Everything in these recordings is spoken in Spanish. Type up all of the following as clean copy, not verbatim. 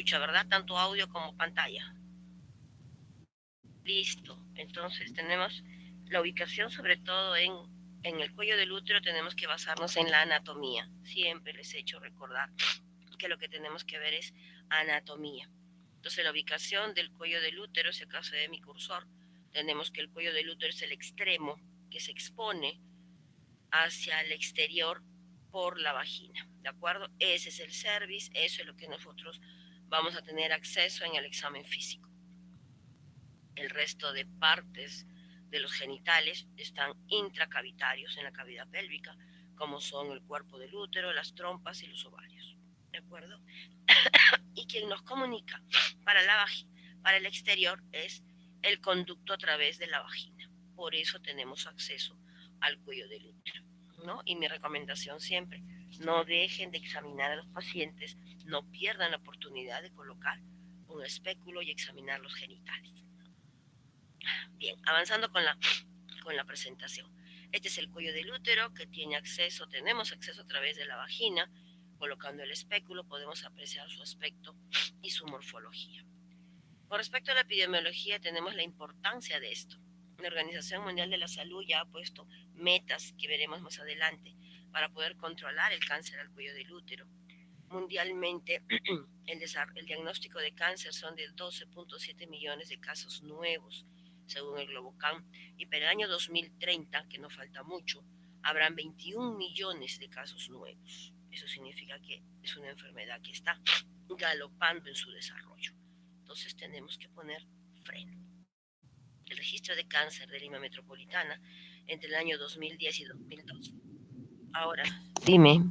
escucha, ¿verdad? Tanto audio como pantalla. Listo. Entonces tenemos la ubicación sobre todo en el cuello del útero, tenemos que basarnos en la anatomía. Siempre les he hecho recordar que lo que tenemos que ver es anatomía. Entonces la ubicación del cuello del útero, si acaso de mi cursor, tenemos que el cuello del útero es el extremo que se expone hacia el exterior por la vagina, ¿de acuerdo? Ese es el cervix, eso es lo que nosotros vamos a tener acceso en el examen físico. El resto de partes de los genitales están intracavitarios en la cavidad pélvica, como son el cuerpo del útero, las trompas y los ovarios, ¿de acuerdo? Y quien nos comunica para para el exterior es el conducto a través de la vagina. Por eso tenemos acceso al cuello del útero, ¿no? Y mi recomendación siempre, no dejen de examinar a los pacientes, no pierdan la oportunidad de colocar un espéculo y examinar los genitales. Bien, avanzando con la presentación. Este es el cuello del útero que tenemos acceso a través de la vagina. Colocando el espéculo podemos apreciar su aspecto y su morfología. Con respecto a la epidemiología, tenemos la importancia de esto. La Organización Mundial de la Salud ya ha puesto metas que veremos más adelante para poder controlar el cáncer al cuello del útero. Mundialmente, el diagnóstico de cáncer son de 12.7 millones de casos nuevos, según el Globocam, y para el año 2030, que no falta mucho, habrán 21 millones de casos nuevos. Eso significa que es una enfermedad que está galopando en su desarrollo. Entonces tenemos que poner freno. El registro de cáncer de Lima Metropolitana entre el año 2010 y 2012. Ahora, dime.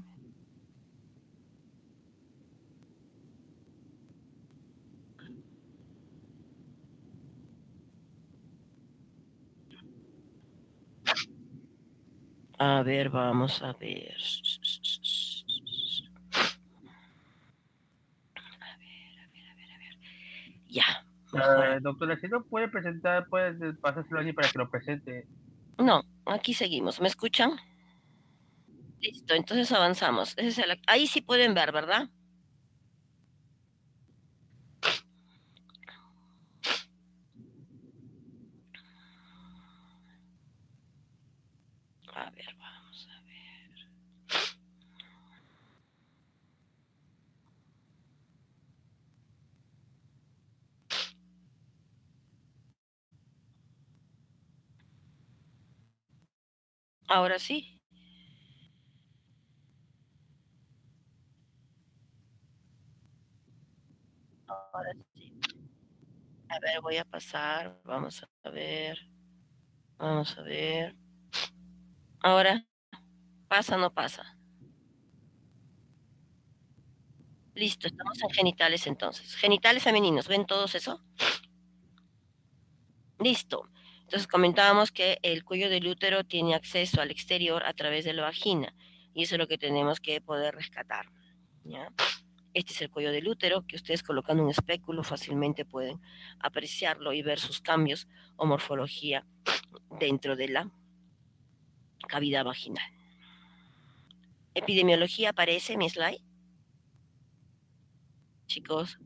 A ver, vamos a ver. Ya, mejor. Doctora, si no puede presentar, puede pasárselo allí para que lo presente. No, aquí seguimos. ¿Me escuchan? Listo, entonces avanzamos. Ahí sí pueden ver, ¿verdad? A ver, vamos a ver. Ahora sí. Ahora sí. A ver, voy a pasar. Vamos a ver. Vamos a ver. Ahora, ¿pasa o no pasa? Listo, estamos en genitales entonces. Genitales femeninos, ¿ven todos eso? Listo. Entonces comentábamos que el cuello del útero tiene acceso al exterior a través de la vagina y eso es lo que tenemos que poder rescatar. ¿Ya? Este es el cuello del útero que ustedes colocando un espéculo fácilmente pueden apreciarlo y ver sus cambios o morfología dentro de la cavidad vaginal. Epidemiología aparece en mi slide, chicos.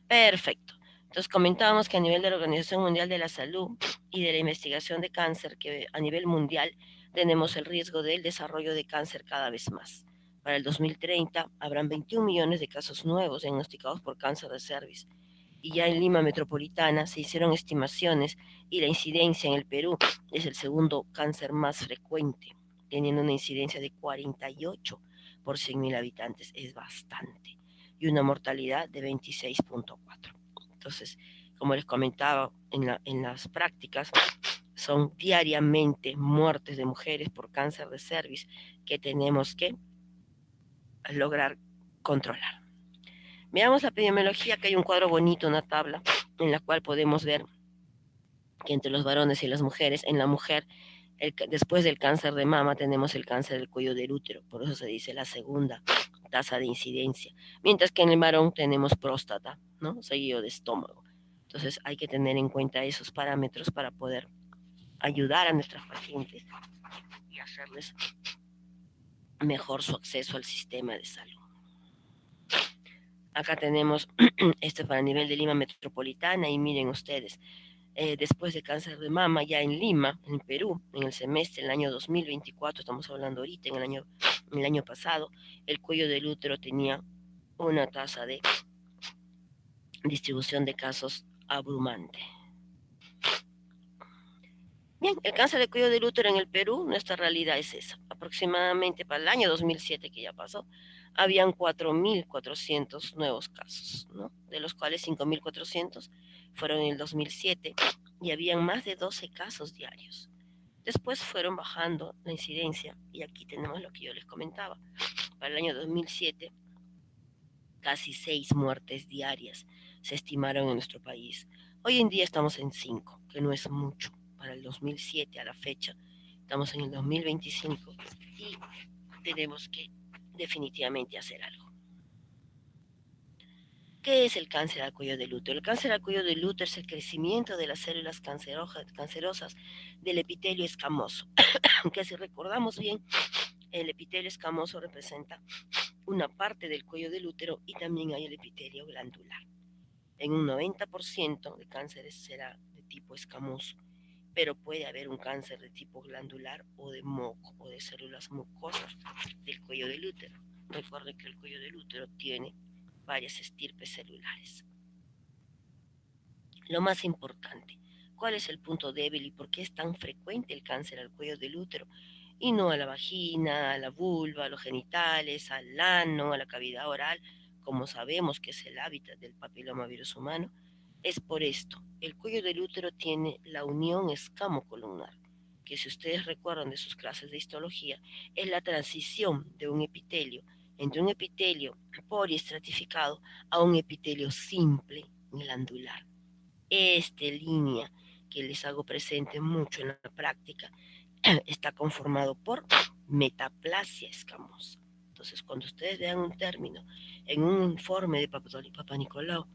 Perfecto. Entonces comentábamos que a nivel de la Organización Mundial de la Salud y de la investigación de cáncer, que a nivel mundial tenemos el riesgo del desarrollo de cáncer cada vez más. Para el 2030 habrán 21 millones de casos nuevos diagnosticados por cáncer de cervix. Y ya en Lima Metropolitana se hicieron estimaciones y la incidencia en el Perú es el segundo cáncer más frecuente, teniendo una incidencia de 48 por 100.000 habitantes. Es bastante y una mortalidad de 26.4. Entonces, como les comentaba en las prácticas, son diariamente muertes de mujeres por cáncer de cervix que tenemos que lograr controlar. Veamos la epidemiología, que hay un cuadro bonito, una tabla, en la cual podemos ver que entre los varones y las mujeres, en la mujer, después del cáncer de mama, tenemos el cáncer del cuello del útero, por eso se dice la segunda tasa de incidencia, mientras que en el varón tenemos próstata, ¿no? Seguido de estómago. Entonces hay que tener en cuenta esos parámetros para poder ayudar a nuestras pacientes y hacerles mejor su acceso al sistema de salud. Acá tenemos esto para el nivel de Lima metropolitana y miren ustedes, después de cáncer de mama ya en Lima, en Perú, en el semestre, el año 2024, estamos hablando ahorita, en el año pasado, el cuello del útero tenía una tasa de distribución de casos abrumante. Bien, el cáncer de cuello del útero en el Perú, nuestra realidad es esa. Aproximadamente para el año 2007 que ya pasó, habían 4.400 nuevos casos, ¿no? De los cuales 5.400 fueron en el 2007 y habían más de 12 casos diarios. Después fueron bajando la incidencia y aquí tenemos lo que yo les comentaba. Para el año 2007, casi 6 muertes diarias se estimaron en nuestro país. Hoy en día estamos en 5, que no es mucho. Para el 2007 a la fecha, estamos en el 2025 y tenemos que definitivamente hacer algo. ¿Qué es el cáncer al cuello del útero? El cáncer al cuello del útero es el crecimiento de las células cancerosas del epitelio escamoso, que si recordamos bien, el epitelio escamoso representa una parte del cuello del útero y también hay el epitelio glandular. En un 90% de cánceres será de tipo escamoso, pero puede haber un cáncer de tipo glandular o de moco o de células mucosas del cuello del útero. Recuerden que el cuello del útero tiene varias estirpes celulares. Lo más importante, ¿cuál es el punto débil y por qué es tan frecuente el cáncer al cuello del útero y no a la vagina, a la vulva, a los genitales, al ano, a la cavidad oral, como sabemos que es el hábitat del papilomavirus humano? Es por esto, el cuello del útero tiene la unión escamocolumnar, que si ustedes recuerdan de sus clases de histología, es la transición de un epitelio entre un epitelio poliestratificado a un epitelio simple glandular. Esta línea que les hago presente mucho en la práctica está conformado por metaplasia escamosa. Entonces, cuando ustedes vean un término en un informe de Papa Nicolau,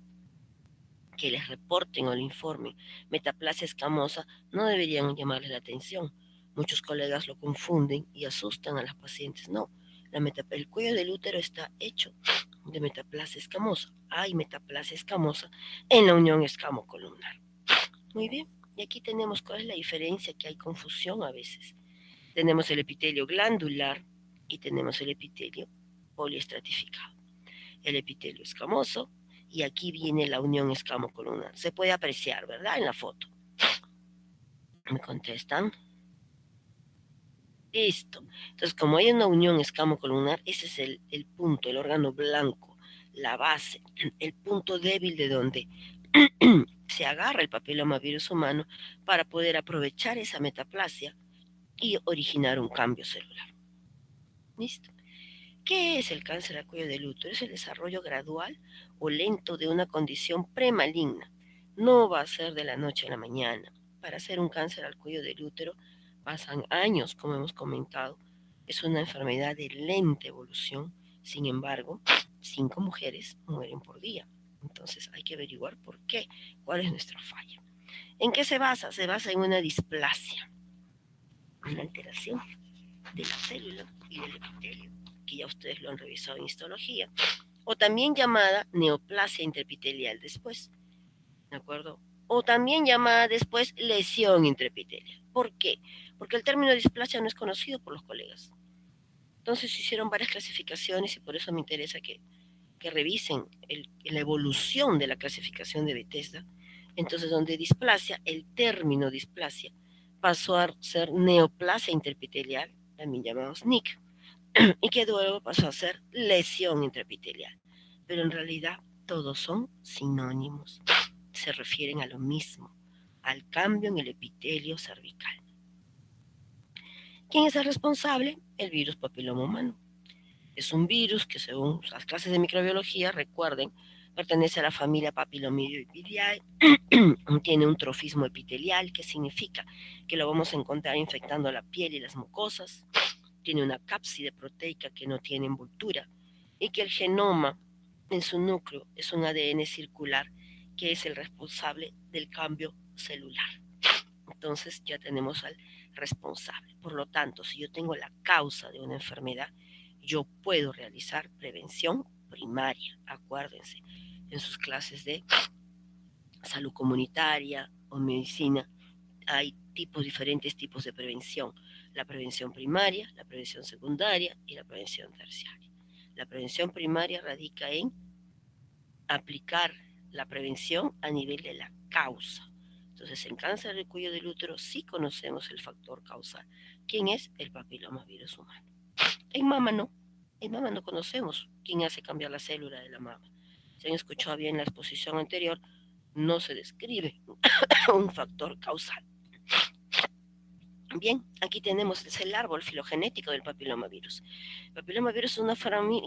que les reporten o le informen metaplasia escamosa, no deberían llamarles la atención. Muchos colegas lo confunden y asustan a las pacientes. No, el cuello del útero está hecho de metaplasia escamosa. Hay metaplasia escamosa en la unión escamocolumnar. Muy bien, y aquí tenemos cuál es la diferencia, que hay confusión a veces. Tenemos el epitelio glandular y tenemos el epitelio poliestratificado. El epitelio escamoso y aquí viene la unión escamocolumnar. Se puede apreciar, ¿verdad? En la foto. ¿Me contestan? Listo. Entonces, como hay una unión escamocolumnar, ese es el punto, el órgano blanco, la base, el punto débil de donde se agarra el papilomavirus humano para poder aprovechar esa metaplasia y originar un cambio celular. ¿Listo? ¿Qué es el cáncer al cuello del útero? Es el desarrollo gradual o lento de una condición premaligna. No va a ser de la noche a la mañana. Para hacer un cáncer al cuello del útero pasan años, como hemos comentado. Es una enfermedad de lenta evolución. Sin embargo, 5 mujeres mueren por día. Entonces hay que averiguar por qué, cuál es nuestra falla. ¿En qué se basa? Se basa en una displasia, una alteración de la célula y del epitelio, que ya ustedes lo han revisado en histología, o también llamada neoplasia intraepitelial después, ¿de acuerdo? O también llamada después lesión intraepitelial. ¿Por qué? Porque el término displasia no es conocido por los colegas. Entonces hicieron varias clasificaciones y por eso me interesa que revisen la evolución de la clasificación de Bethesda. Entonces, donde displasia, el término displasia pasó a ser neoplasia interepitelial, también llamados NIC, y que luego pasó a ser lesión intraepitelial. Pero en realidad todos son sinónimos, se refieren a lo mismo, al cambio en el epitelio cervical. ¿Quién es el responsable? El virus papiloma humano. Es un virus que, según las clases de microbiología, recuerden, pertenece a la familia Papillomaviridis, tiene un trofismo epitelial, que significa que lo vamos a encontrar infectando la piel y las mucosas, tiene una cápside proteica que no tiene envoltura y que el genoma en su núcleo es un ADN circular que es el responsable del cambio celular. Entonces ya tenemos al responsable. Por lo tanto, si yo tengo la causa de una enfermedad, yo puedo realizar prevención, primaria, acuérdense, en sus clases de salud comunitaria o medicina hay diferentes tipos de prevención. La prevención primaria, la prevención secundaria y la prevención terciaria. La prevención primaria radica en aplicar la prevención a nivel de la causa. Entonces, en cáncer del cuello del útero sí conocemos el factor causal. ¿Quién es? El papilomavirus humano. En mama no. En mama no conocemos quién hace cambiar la célula de la mama. Si han escuchado bien la exposición anterior, no se describe un factor causal. Bien, aquí tenemos el árbol filogenético del papilomavirus. El papilomavirus es una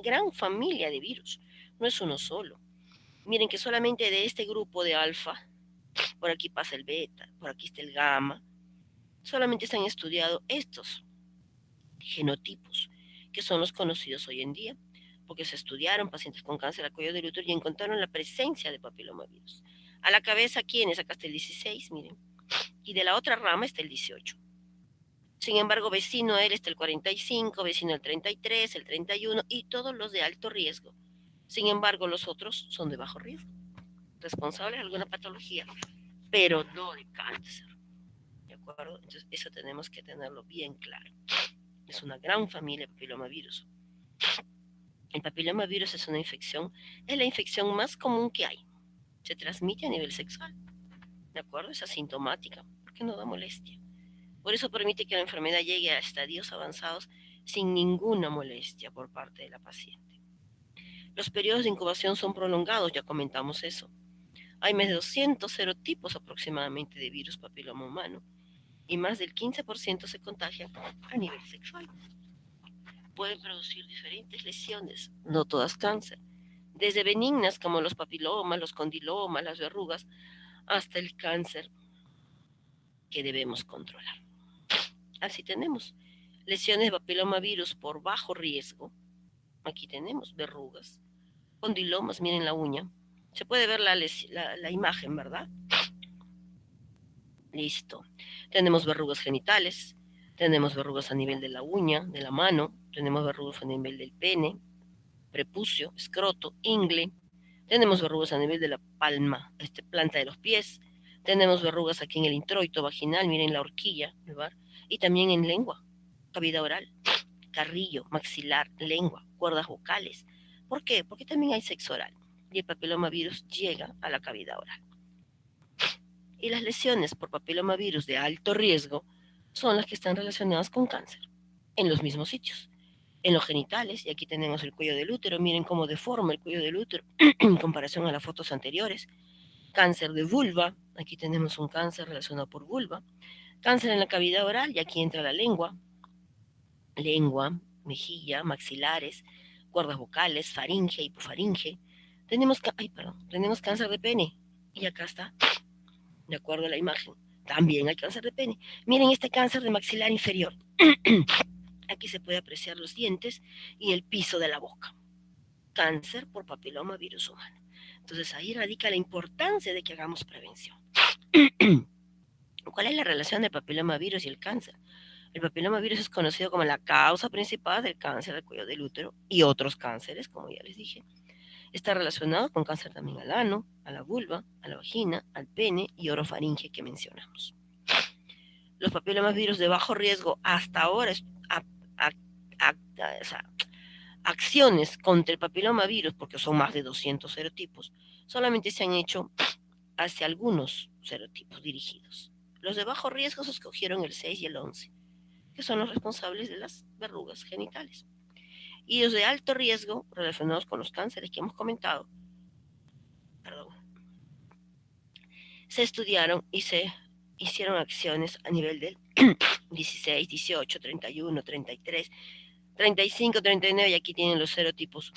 gran familia de virus, no es uno solo. Miren que solamente de este grupo de alfa, por aquí pasa el beta, por aquí está el gamma, solamente se han estudiado estos genotipos, que son los conocidos hoy en día, porque se estudiaron pacientes con cáncer al cuello del útero y encontraron la presencia de papilomavirus. A la cabeza, ¿quiénes? Acá está el 16, miren, y de la otra rama está el 18. Sin embargo, vecino a él está el 45, vecino el 33, el 31 y todos los de alto riesgo. Sin embargo, los otros son de bajo riesgo, responsables de alguna patología, pero no de cáncer. ¿De acuerdo? Entonces, eso tenemos que tenerlo bien claro. Es una gran familia de papilomavirus. El papilomavirus es una infección, es la infección más común que hay. Se transmite a nivel sexual. ¿De acuerdo? Es asintomática, porque no da molestia. Por eso permite que la enfermedad llegue a estadios avanzados sin ninguna molestia por parte de la paciente. Los periodos de incubación son prolongados, ya comentamos eso. Hay más de 200 serotipos aproximadamente de virus papiloma humano y más del 15% se contagian a nivel sexual. Pueden producir diferentes lesiones, no todas cáncer, desde benignas como los papilomas, los condilomas, las verrugas, hasta el cáncer que debemos controlar. Así tenemos lesiones de papilomavirus por bajo riesgo. Aquí tenemos verrugas, condilomas, miren la uña. Se puede ver la imagen, ¿verdad? Listo. Tenemos verrugas genitales, tenemos verrugas a nivel de la uña, de la mano, tenemos verrugas a nivel del pene, prepucio, escroto, ingle. Tenemos verrugas a nivel de la palma, planta de los pies. Tenemos verrugas aquí en el introito vaginal, miren la horquilla, ¿verdad? Y también en lengua, cavidad oral, carrillo, maxilar, lengua, cuerdas vocales. ¿Por qué? Porque también hay sexo oral y el papilomavirus llega a la cavidad oral. Y las lesiones por papilomavirus de alto riesgo son las que están relacionadas con cáncer, en los mismos sitios, en los genitales, y aquí tenemos el cuello del útero, miren cómo deforma el cuello del útero en comparación a las fotos anteriores. Cáncer de vulva, aquí tenemos un cáncer relacionado por vulva. Cáncer en la cavidad oral, y aquí entra la lengua, mejilla, maxilares, cuerdas vocales, faringe, hipofaringe. Tenemos cáncer de pene, y acá está, de acuerdo a la imagen. También hay cáncer de pene. Miren este cáncer de maxilar inferior. Aquí se puede apreciar los dientes y el piso de la boca. Cáncer por papilomavirus humano. Entonces ahí radica la importancia de que hagamos prevención. ¿Cuál es la relación del papilomavirus y el cáncer? El papilomavirus es conocido como la causa principal del cáncer del cuello del útero y otros cánceres, como ya les dije. Está relacionado con cáncer también al ano, a la vulva, a la vagina, al pene y orofaringe que mencionamos. Los papilomavirus de bajo riesgo hasta ahora, acciones contra el papilomavirus, porque son más de 200 serotipos, solamente se han hecho hacia algunos serotipos dirigidos. Los de bajo riesgo se escogieron el 6 y el 11, que son los responsables de las verrugas genitales. Y los de alto riesgo, relacionados con los cánceres que hemos comentado, se estudiaron y se hicieron acciones a nivel del 16, 18, 31, 33, 35, 39, y aquí tienen los serotipos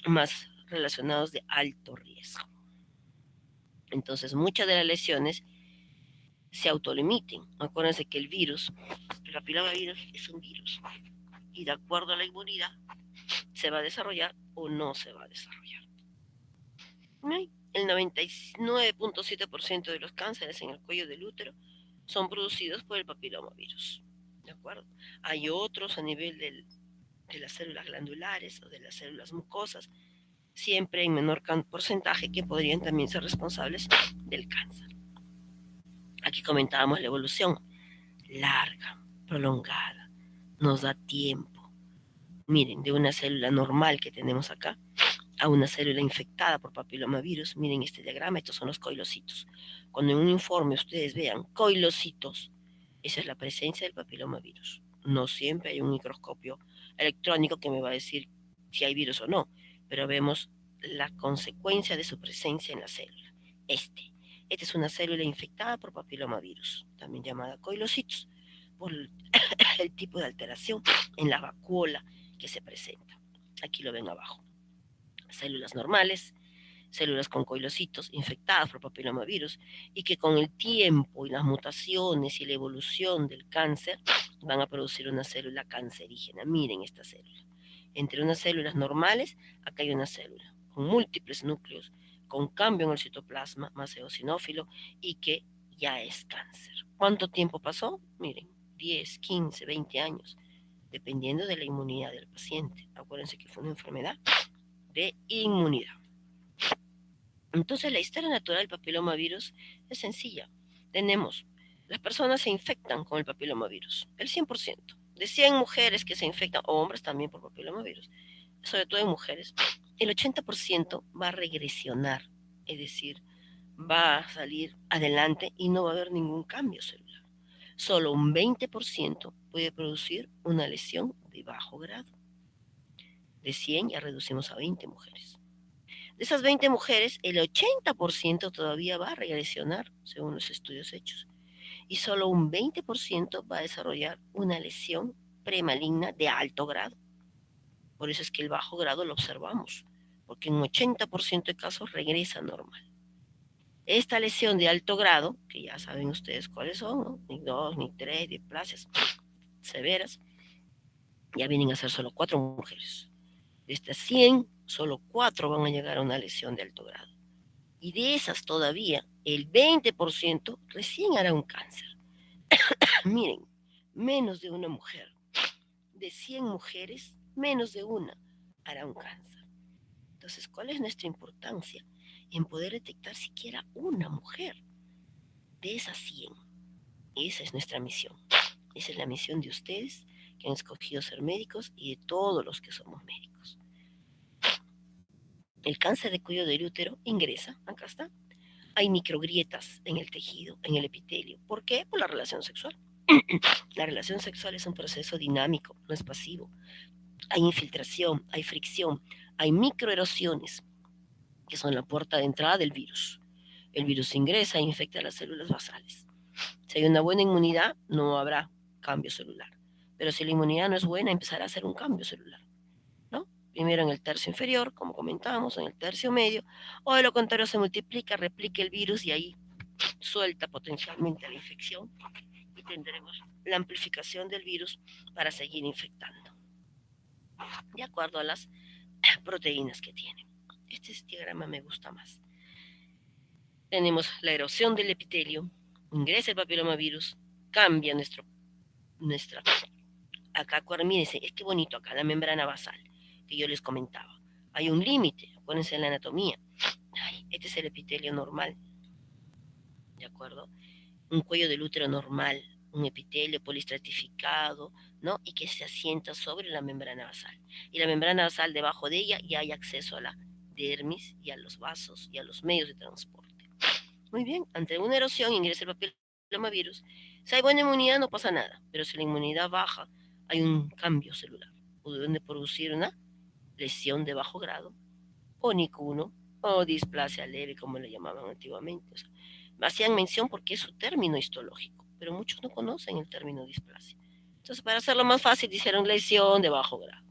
más relacionados de alto riesgo. Entonces, muchas de las lesiones se autolimiten. Acuérdense que el papilomavirus es un virus, y de acuerdo a la inmunidad se va a desarrollar o no se va a desarrollar. El 99.7% de los cánceres en el cuello del útero son producidos por el papilomavirus. ¿De acuerdo? Hay otros a nivel de las células glandulares o de las células mucosas. siempre en menor porcentaje, que podrían también ser responsables del cáncer. Aquí comentábamos la evolución larga, prolongada, nos da tiempo. Miren, de una célula normal que tenemos acá a una célula infectada por papilomavirus. Miren este diagrama, estos son los coilocitos. Cuando en un informe ustedes vean coilocitos, esa es la presencia del papilomavirus. No siempre hay un microscopio electrónico que me va a decir si hay virus o no, pero vemos la consecuencia de su presencia en la célula. Esta es una célula infectada por papilomavirus, también llamada coilocitos, por el tipo de alteración en la vacuola que se presenta. Aquí lo ven abajo. Células normales, células con coilocitos infectadas por papilomavirus y que con el tiempo y las mutaciones y la evolución del cáncer van a producir una célula cancerígena. Miren esta célula. Entre unas células normales, acá hay una célula con múltiples núcleos, con cambio en el citoplasma, más eosinófilo, y que ya es cáncer. ¿Cuánto tiempo pasó? Miren, 10, 15, 20 años, dependiendo de la inmunidad del paciente. Acuérdense que fue una enfermedad de inmunidad. Entonces, la historia natural del papilomavirus es sencilla. Tenemos, las personas se infectan con el papilomavirus, el 100%. De 100 mujeres que se infectan, o hombres también por papilomavirus, sobre todo en mujeres, el 80% va a regresionar, es decir, va a salir adelante y no va a haber ningún cambio celular. Solo un 20% puede producir una lesión de bajo grado. De 100 ya reducimos a 20 mujeres. De esas 20 mujeres, el 80% todavía va a regresionar, según los estudios hechos, y solo un 20% va a desarrollar una lesión premaligna de alto grado. Por eso es que el bajo grado lo observamos, porque en un 80% de casos regresa normal. Esta lesión de alto grado, que ya saben ustedes cuáles son, ¿no? Ni 2, ni 3, displasias severas, ya vienen a ser solo 4 mujeres. De estas 100, solo 4 van a llegar a una lesión de alto grado. Y de esas todavía, el 20% recién hará un cáncer. Miren, menos de una mujer. De 100 mujeres, menos de una hará un cáncer. Entonces, ¿cuál es nuestra importancia en poder detectar siquiera una mujer de esas 100? Esa es nuestra misión. Esa es la misión de ustedes que han escogido ser médicos y de todos los que somos médicos. El cáncer de cuello del útero ingresa, acá está. Hay microgrietas en el tejido, en el epitelio. ¿Por qué? Por la relación sexual. La relación sexual es un proceso dinámico, no es pasivo. Hay infiltración, hay fricción, hay microerosiones, que son la puerta de entrada del virus. El virus ingresa e infecta las células basales. Si hay una buena inmunidad, no habrá cambio celular. Pero si la inmunidad no es buena, empezará a hacer un cambio celular, ¿no? Primero en el tercio inferior, como comentábamos, en el tercio medio, o de lo contrario se multiplica, replica el virus y ahí suelta potencialmente la infección y tendremos la amplificación del virus para seguir infectando, de acuerdo a las proteínas que tiene. Este diagrama me gusta más. Tenemos la erosión del epitelio, ingresa el papilomavirus, cambia nuestra acá, mírense, es que bonito acá, la membrana basal, que yo les comentaba. Hay un límite, acuérdense de la anatomía. Este es el epitelio normal, ¿de acuerdo? Un cuello del útero normal, un epitelio polistratificado, ¿no? Y que se asienta sobre la membrana basal. Y la membrana basal, debajo de ella, ya hay acceso a la dermis y a los vasos y a los medios de transporte. Muy bien, ante una erosión ingresa el papilomavirus. Si hay buena inmunidad no pasa nada, pero si la inmunidad baja, hay un cambio celular. Puede producir una lesión de bajo grado, o NIC1, o displasia leve, como le llamaban antiguamente. O sea, hacían mención porque es su término histológico, pero muchos no conocen el término displasia. Entonces, para hacerlo más fácil, dijeron lesión de bajo grado.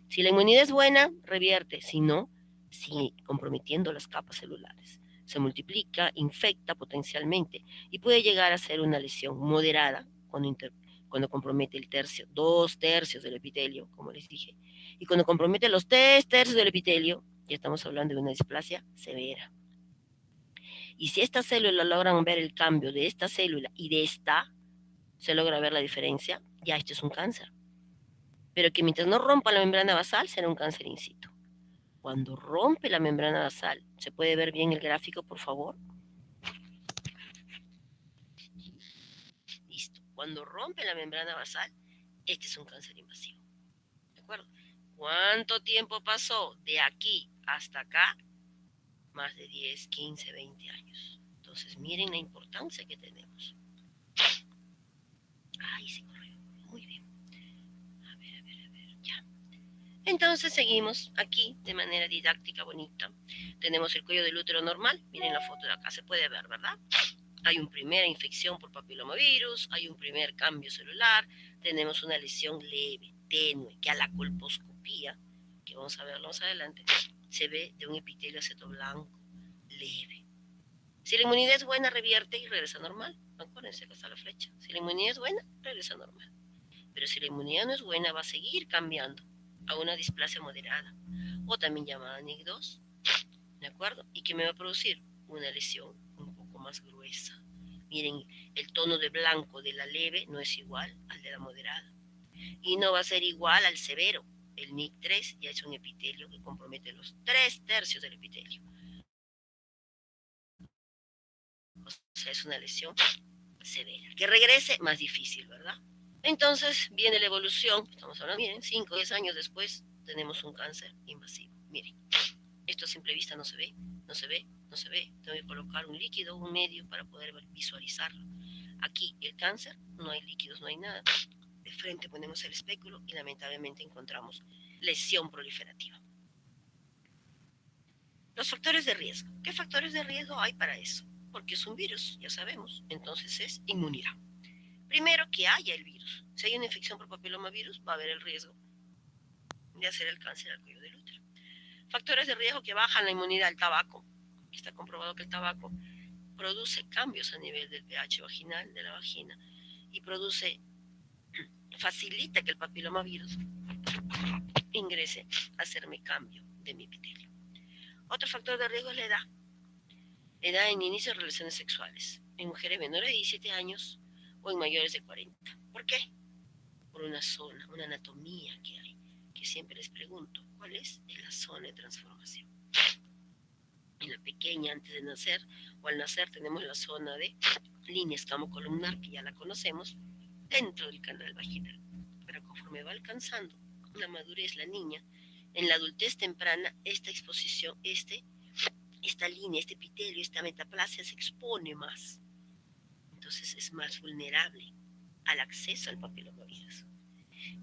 Si la inmunidad es buena, revierte. Si no, sigue comprometiendo las capas celulares. Se multiplica, infecta potencialmente y puede llegar a ser una lesión moderada cuando compromete el tercio, 2/3 del epitelio, como les dije. Y cuando compromete los 3/3 del epitelio, ya estamos hablando de una displasia severa. Y si estas células logran ver el cambio de esta célula y de esta, se logra ver la diferencia, ya esto es un cáncer. Pero que mientras no rompa la membrana basal, será un cáncer in situ. Cuando rompe la membrana basal, ¿se puede ver bien el gráfico, por favor? Listo. Cuando rompe la membrana basal, este es un cáncer invasivo. ¿De acuerdo? ¿Cuánto tiempo pasó de aquí hasta acá? Más de 10, 15, 20 años. Entonces, miren la importancia que tenemos. Ay, se corrió. Muy bien. A ver, ya. Entonces seguimos aquí de manera didáctica, bonita. Tenemos el cuello del útero normal. Miren la foto de acá, se puede ver, ¿verdad? Hay una primera infección por papilomavirus, hay un primer cambio celular, tenemos una lesión leve, tenue, que a la colposcopía, que vamos a verlo más adelante, se ve de un epitelio aceto blanco leve. Si la inmunidad es buena, revierte y regresa normal. Acuérdense que está la flecha. Si la inmunidad es buena, regresa normal. Pero si la inmunidad no es buena, va a seguir cambiando a una displasia moderada, o también llamada NIC2, ¿de acuerdo? Y que me va a producir una lesión un poco más gruesa. Miren, el tono de blanco de la leve no es igual al de la moderada. Y no va a ser igual al severo. El NIC3 ya es un epitelio que compromete los 3/3 del epitelio. O sea, es una lesión severa. Que regrese, más difícil, ¿verdad? Entonces viene la evolución. Estamos hablando, miren, 5 o 10 años después tenemos un cáncer invasivo. Miren, esto a simple vista no se ve, no se ve, no se ve. Tengo que colocar un líquido, un medio para poder visualizarlo. Aquí el cáncer, no hay líquidos, no hay nada. De frente ponemos el espéculo y lamentablemente encontramos lesión proliferativa. Los factores de riesgo. ¿Qué factores de riesgo hay para eso? Porque es un virus, ya sabemos. Entonces es inmunidad. Primero, que haya el virus. Si hay una infección por papilomavirus, va a haber el riesgo de hacer el cáncer al cuello del útero. Factores de riesgo que bajan la inmunidad. El tabaco. Está comprobado que el tabaco produce cambios a nivel del pH vaginal, de la vagina, y facilita que el papilomavirus ingrese a hacerme cambio de mi epitelio. Otro factor de riesgo es la edad. Edad en inicio de relaciones sexuales, en mujeres menores de 17 años o en mayores de 40. ¿Por qué? Por una zona, una anatomía que hay, que siempre les pregunto, ¿cuál es? Es la zona de transformación. En la pequeña, antes de nacer, o al nacer, tenemos la zona de línea escamocolumnar, que ya la conocemos, dentro del canal vaginal. Pero conforme va alcanzando la madurez la niña, en la adultez temprana, esta exposición, esta línea, este epitelio, esta metaplasia se expone más. Entonces es más vulnerable al acceso al papilomavirus.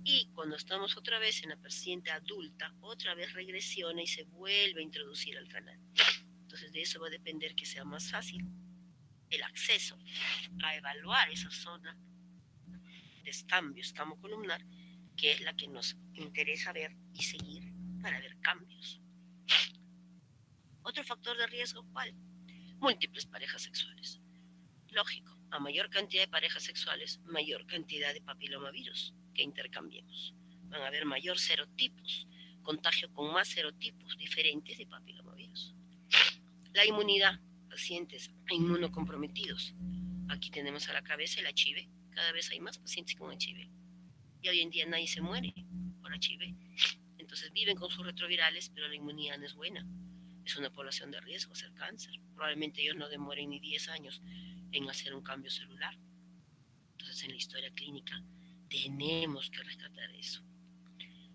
Y cuando estamos otra vez en la paciente adulta, otra vez regresiona y se vuelve a introducir al canal. Entonces de eso va a depender que sea más fácil el acceso a evaluar esa zona de cambio escamocolumnar, que es la que nos interesa ver y seguir para ver cambios. Otro factor de riesgo, ¿cuál? Múltiples parejas sexuales. Lógico, a mayor cantidad de parejas sexuales, mayor cantidad de papilomavirus que intercambiemos. Van a haber mayor serotipos, contagio con más serotipos diferentes de papilomavirus. La inmunidad, pacientes inmunocomprometidos. Aquí tenemos a la cabeza el HIV. Cada vez hay más pacientes con HIV. Y hoy en día nadie se muere por HIV. Entonces viven con sus retrovirales, pero la inmunidad no es buena. Es una población de riesgo a hacer cáncer. Probablemente ellos no demoren ni 10 años en hacer un cambio celular. Entonces en la historia clínica tenemos que rescatar eso.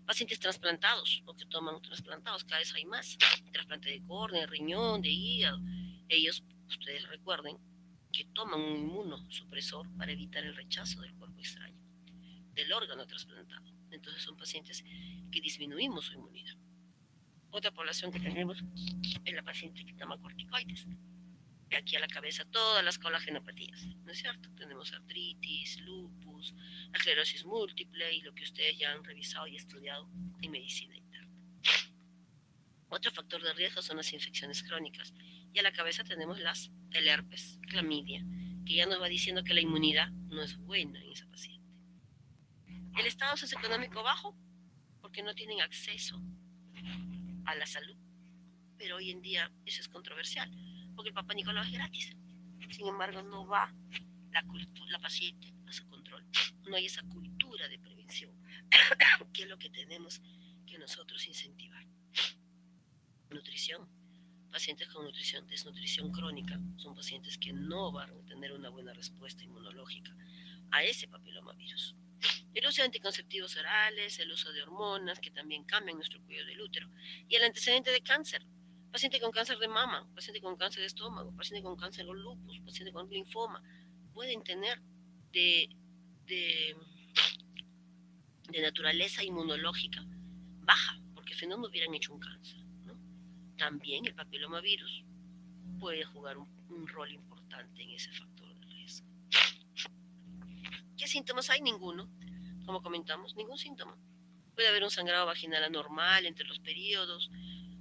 Pacientes trasplantados, o que toman trasplantados, cada vez hay más. Trasplante de córnea, de riñón, de hígado. Ellos, ustedes recuerden, que toman un inmunosupresor para evitar el rechazo del cuerpo extraño, del órgano trasplantado. Entonces son pacientes que disminuimos su inmunidad. Otra población que tenemos es la paciente que toma corticoides. De aquí a la cabeza todas las colagenopatías, ¿no es cierto? Tenemos artritis, lupus, esclerosis múltiple y lo que ustedes ya han revisado y estudiado en medicina interna. Otro factor de riesgo son las infecciones crónicas. Y a la cabeza tenemos el herpes, clamidia, que ya nos va diciendo que la inmunidad no es buena en esa paciente. El estado socioeconómico bajo, porque no tienen acceso a la salud. Pero hoy en día eso es controversial, porque el Papá Nicolau es gratis. Sin embargo, no va la paciente a su control. No hay esa cultura de prevención, que es lo que tenemos que nosotros incentivar. Nutrición. Pacientes con desnutrición crónica son pacientes que no van a tener una buena respuesta inmunológica a ese papilomavirus. El uso de anticonceptivos orales, el uso de hormonas que también cambian nuestro cuello del útero y el antecedente de cáncer. Paciente con cáncer de mama, paciente con cáncer de estómago, paciente con cáncer o lupus, paciente con linfoma, pueden tener de, de, de naturaleza inmunológica baja, porque si no, no hubieran hecho un cáncer, ¿no? También el papilomavirus puede jugar un rol importante en ese factor de riesgo. ¿Qué síntomas hay? Ninguno. Como comentamos, ningún síntoma. Puede haber un sangrado vaginal anormal entre los periodos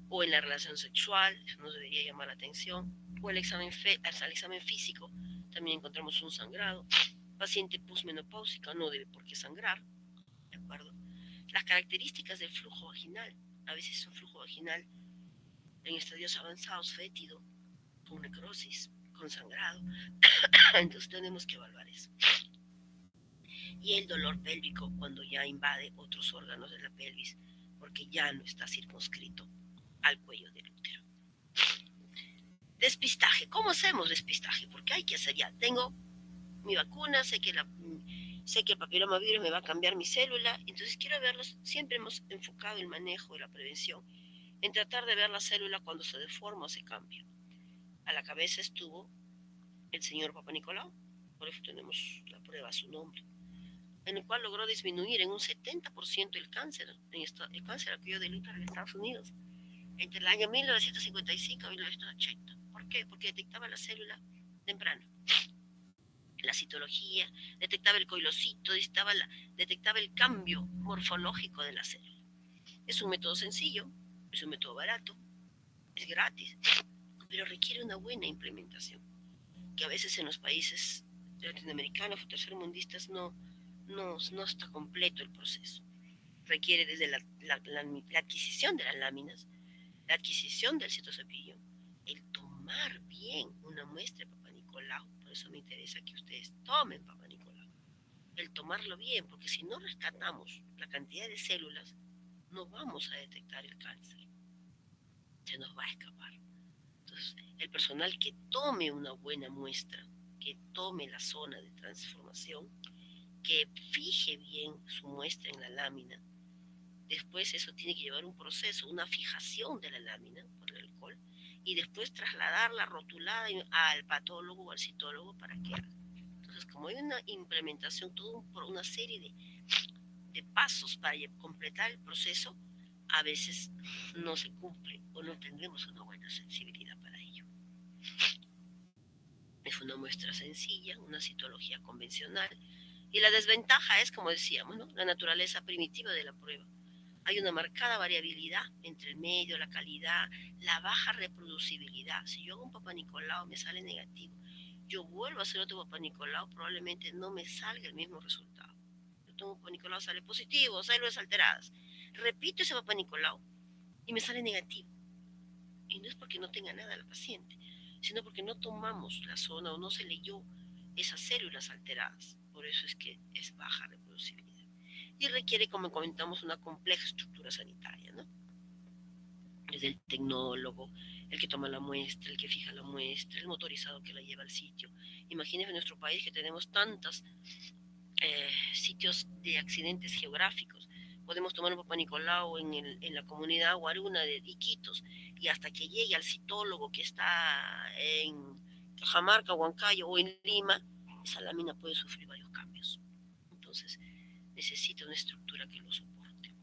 o en la relación sexual, eso nos debería llamar la atención, o al examen físico también encontramos un sangrado. Paciente posmenopáusica no debe por qué sangrar, ¿de acuerdo? Las características del flujo vaginal, a veces es un flujo vaginal en estadios avanzados, fétido, con necrosis, con sangrado, entonces tenemos que evaluar eso. Y el dolor pélvico cuando ya invade otros órganos de la pelvis, porque ya no está circunscrito al cuello del útero. Despistaje. ¿Cómo hacemos despistaje? Porque hay que hacer ya. Tengo mi vacuna, sé que el papilomavirus me va a cambiar mi célula, entonces quiero verlos. Siempre hemos enfocado el manejo y la prevención en tratar de ver la célula cuando se deforma o se cambia. A la cabeza estuvo el señor Papa Nicolau, por eso tenemos la prueba a su nombre, en el cual logró disminuir en un 70% el cáncer al cuello del útero en Estados Unidos, entre el año 1955 y 1980. ¿Por qué? Porque detectaba la célula temprano. La citología, detectaba el coilocito, detectaba el cambio morfológico de la célula. Es un método sencillo, es un método barato, es gratis, pero requiere una buena implementación, que a veces en los países latinoamericanos o tercermundistas no está completo el proceso. Requiere desde la adquisición de las láminas, la adquisición del citocepillo, el tomar bien una muestra de Papa Nicolau. Por eso me interesa que ustedes tomen Papa Nicolau. El tomarlo bien, porque si no rescatamos la cantidad de células, no vamos a detectar el cáncer. Se nos va a escapar. Entonces, el personal que tome una buena muestra, que tome la zona de transformación, que fije bien su muestra en la lámina. Después eso tiene que llevar un proceso, una fijación de la lámina por el alcohol y después trasladarla rotulada al patólogo o al citólogo para que haga. Entonces, como hay una implementación, toda una serie de pasos para completar el proceso, a veces no se cumple o no tendremos una buena sensibilidad para ello. Es una muestra sencilla, una citología convencional, y la desventaja es, como decíamos, ¿no?, la naturaleza primitiva de la prueba. Hay una marcada variabilidad entre el medio, la calidad, la baja reproducibilidad. Si yo hago un Papa Nicolau me sale negativo, yo vuelvo a hacer otro Papa Nicolau, probablemente no me salga el mismo resultado. Yo tomo un Papa Nicolau, sale positivo, células alteradas. Repito ese Papa Nicolau y me sale negativo. Y no es porque no tenga nada la paciente, sino porque no tomamos la zona o no se leyó esas células alteradas. Por eso es que es baja reproducibilidad. Y requiere, como comentamos, una compleja estructura sanitaria, ¿no? Desde el tecnólogo, el que toma la muestra, el que fija la muestra, el motorizado que la lleva al sitio. Imagínense en nuestro país que tenemos tantos sitios de accidentes geográficos. Podemos tomar un Papa Nicolau en la comunidad Guaruna de Iquitos y hasta que llegue al citólogo que está en Cajamarca, Huancayo o en Lima, esa lámina puede sufrir varios cambios. Entonces, necesita una estructura que lo soporte.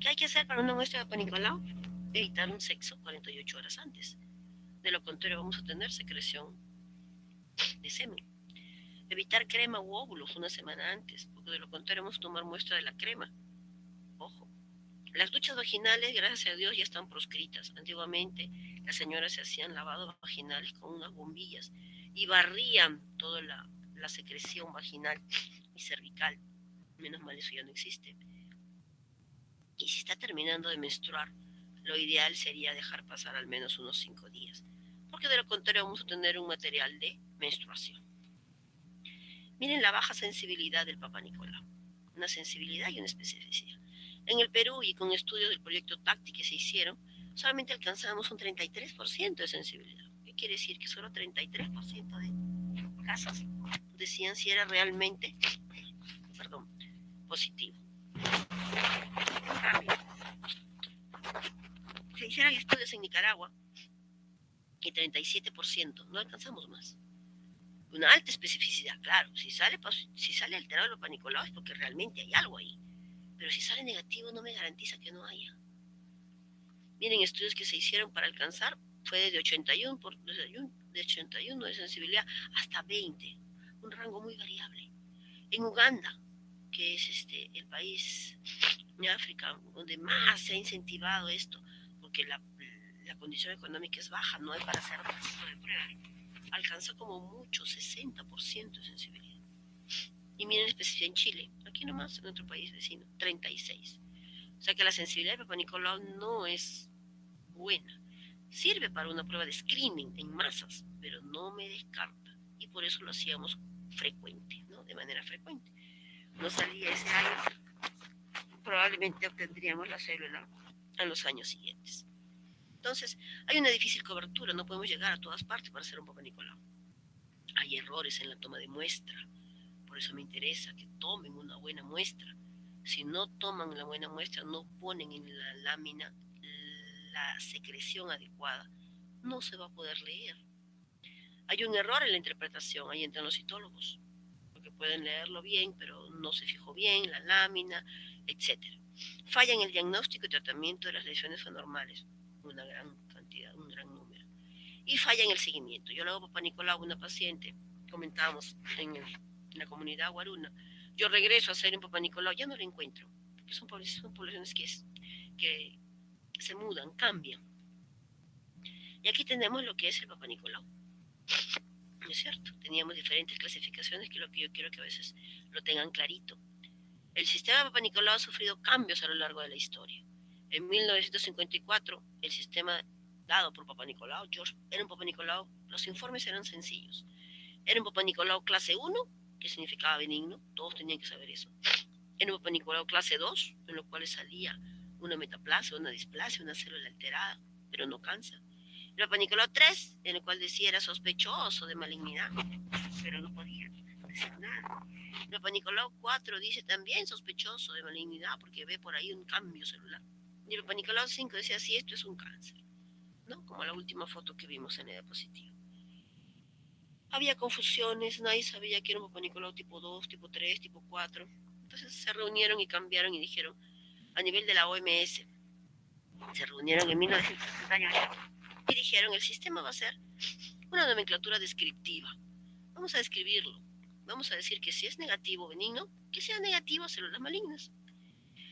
¿Qué hay que hacer para una muestra de Papa Nicolau? Evitar un sexo 48 horas antes. De lo contrario, vamos a tener secreción de semen. Evitar crema u óvulos una semana antes, porque de lo contrario vamos a tomar muestra de la crema. Ojo. Las duchas vaginales, gracias a Dios, ya están proscritas. Antiguamente las señoras se hacían lavados vaginales con unas bombillas y barrían toda la secreción vaginal y cervical. Menos mal eso ya no existe. Y si está terminando de menstruar, lo ideal sería dejar pasar al menos unos 5 días, porque de lo contrario vamos a tener un material de menstruación. Miren la baja sensibilidad del Papa Nicolau, una sensibilidad y una especificidad. En el Perú y con estudios del proyecto TACTI que se hicieron, solamente alcanzamos un 33% de sensibilidad. ¿Qué quiere decir? Que solo 33% de casos decían si era realmente, perdón, positivo. En cambio, se hicieron estudios en Nicaragua y 37%, no alcanzamos más. Una alta especificidad, claro, si sale alterado el Papa Nicolau es porque realmente hay algo ahí, pero si sale negativo no me garantiza que no haya. Miren, estudios que se hicieron para alcanzar fue de 81, de 81 de sensibilidad hasta 20, un rango muy variable. En Uganda, que es el país de África donde más se ha incentivado esto, porque la condición económica es baja, no hay para hacer otro tipo de pruebas, alcanzó como mucho 60% de sensibilidad. Y miren especialmente en Chile, aquí nomás, en otro país vecino, 36. O sea que la sensibilidad de Papa Nicolau no es buena. Sirve para una prueba de screening en masas, pero no me descarta. Y por eso lo hacíamos frecuente, ¿no? De manera frecuente. No salía ese año, probablemente obtendríamos la célula en los años siguientes. Entonces, hay una difícil cobertura, no podemos llegar a todas partes para hacer un Papa Nicolau. Hay errores en la toma de muestra, por eso me interesa que tomen una buena muestra. Si no toman la buena muestra, no ponen en la lámina la secreción adecuada, no se va a poder leer. Hay un error en la interpretación, ahí entran los citólogos, porque pueden leerlo bien, pero no se fijó bien la lámina, etc. Falla en el diagnóstico y tratamiento de las lesiones anormales, una gran cantidad, un gran número. Y falla en el seguimiento. Yo le hago Papa Nicolau a una paciente, comentábamos en la comunidad guaruna, yo regreso a hacer un Papa Nicolau, ya no lo encuentro, porque son poblaciones que se mudan, cambian. Y aquí tenemos lo que es el Papa Nicolau. ¿No es cierto? Teníamos diferentes clasificaciones, que es lo que yo quiero que a veces lo tengan clarito. El sistema Papa Nicolau ha sufrido cambios a lo largo de la historia. En 1954, el sistema dado por Papa Nicolau, George, era un Papa Nicolau, los informes eran sencillos. Era un Papa Nicolau clase 1, que significaba benigno, todos tenían que saber eso. Era un Papa Nicolau clase 2, en lo cual salía una metaplasia, una displasia, una célula alterada, pero no cáncer. El Papa Nicolau 3, en el cual decía era sospechoso de malignidad, pero no podía decir nada. El Papa Nicolau 4 dice también sospechoso de malignidad porque ve por ahí un cambio celular. Y el Papa Nicolau 5 decía, sí, esto es un cáncer, ¿no? Como la última foto que vimos en la diapositiva. Había confusiones, nadie sabía que era un Papa Nicolau tipo 2, tipo 3, tipo 4. Entonces se reunieron y cambiaron y dijeron, a nivel de la OMS, se reunieron en 1968 y dijeron, el sistema va a ser una nomenclatura descriptiva. Vamos a describirlo. Vamos a decir que si es negativo benigno, que sea negativo a células malignas.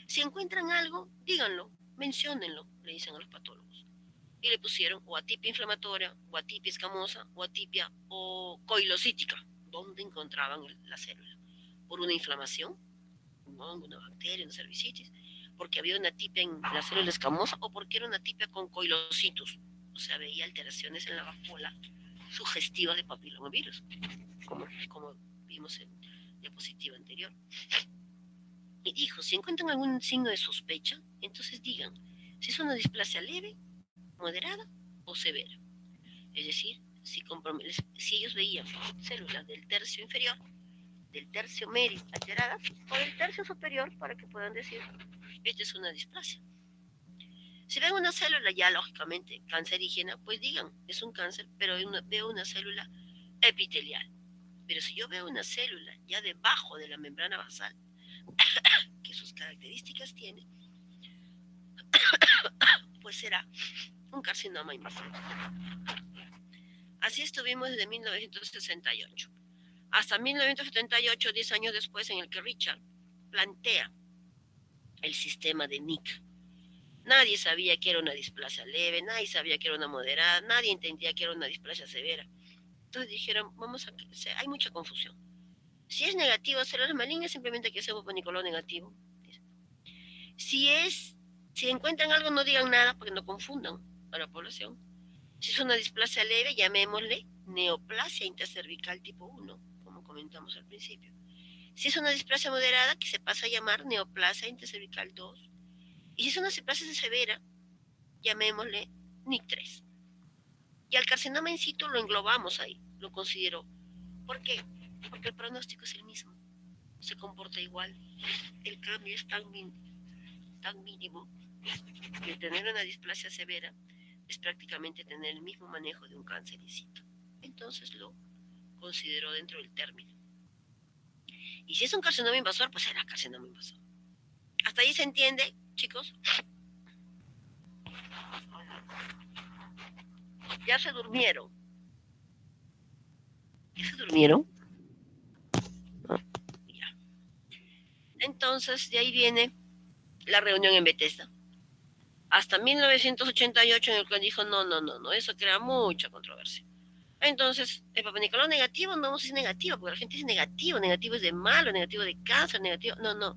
Si encuentran algo, díganlo, menciónenlo, le dicen a los patólogos. Y le pusieron o atipia inflamatoria, o atipia escamosa, o atipia o coilocítica, donde encontraban la célula. Por una inflamación, un hongo, una bacteria, una cervicitis, porque había una atipia en la célula escamosa o porque era una atipia con coilocitus. O sea, veía alteraciones en la vacuola sugestivas de papilomavirus, como vimos en la diapositiva anterior. Y dijo, si encuentran algún signo de sospecha, entonces digan si es una displasia leve, moderada o severa. Es decir, si ellos veían células del tercio inferior, del tercio medio alteradas o del tercio superior para que puedan decir, esta es una displasia. Si ven una célula ya lógicamente cancerígena, pues digan, es un cáncer, pero veo una célula epitelial. Pero si yo veo una célula ya debajo de la membrana basal, que sus características tiene, pues será un carcinoma invasivo. Así estuvimos desde 1968 hasta 1978, 10 años después, en el que Richard plantea el sistema de Nick. Nadie sabía que era una displasia leve, nadie sabía que era una moderada, nadie entendía que era una displasia severa. Entonces dijeron, hay mucha confusión. Si es negativo a células malignas, simplemente hay que hacer Papa Nicolau negativo. Si encuentran algo, no digan nada porque no confundan a la población. Si es una displasia leve, llamémosle neoplasia intercervical tipo 1, como comentamos al principio. Si es una displasia moderada, que se pasa a llamar neoplasia intercervical 2. Y si es una displasia severa, llamémosle NIC3. Y al carcinoma in situ lo englobamos ahí, lo considero. ¿Por qué? Porque el pronóstico es el mismo, se comporta igual. El cambio es tan mínimo que tener una displasia severa es prácticamente tener el mismo manejo de un cáncer in situ. Entonces lo considero dentro del término. Y si es un carcinoma invasor, pues será carcinoma invasor. ¿Hasta ahí se entiende, chicos? Ya se durmieron. ¿Ya se durmieron? Ya. Entonces, de ahí viene la reunión en Bethesda. Hasta 1988 en el cual dijo, no, eso crea mucha controversia. Entonces, el Papa Nicolau negativo, no vamos a decir negativo, porque la gente dice negativo es de malo, negativo de cáncer, negativo, no.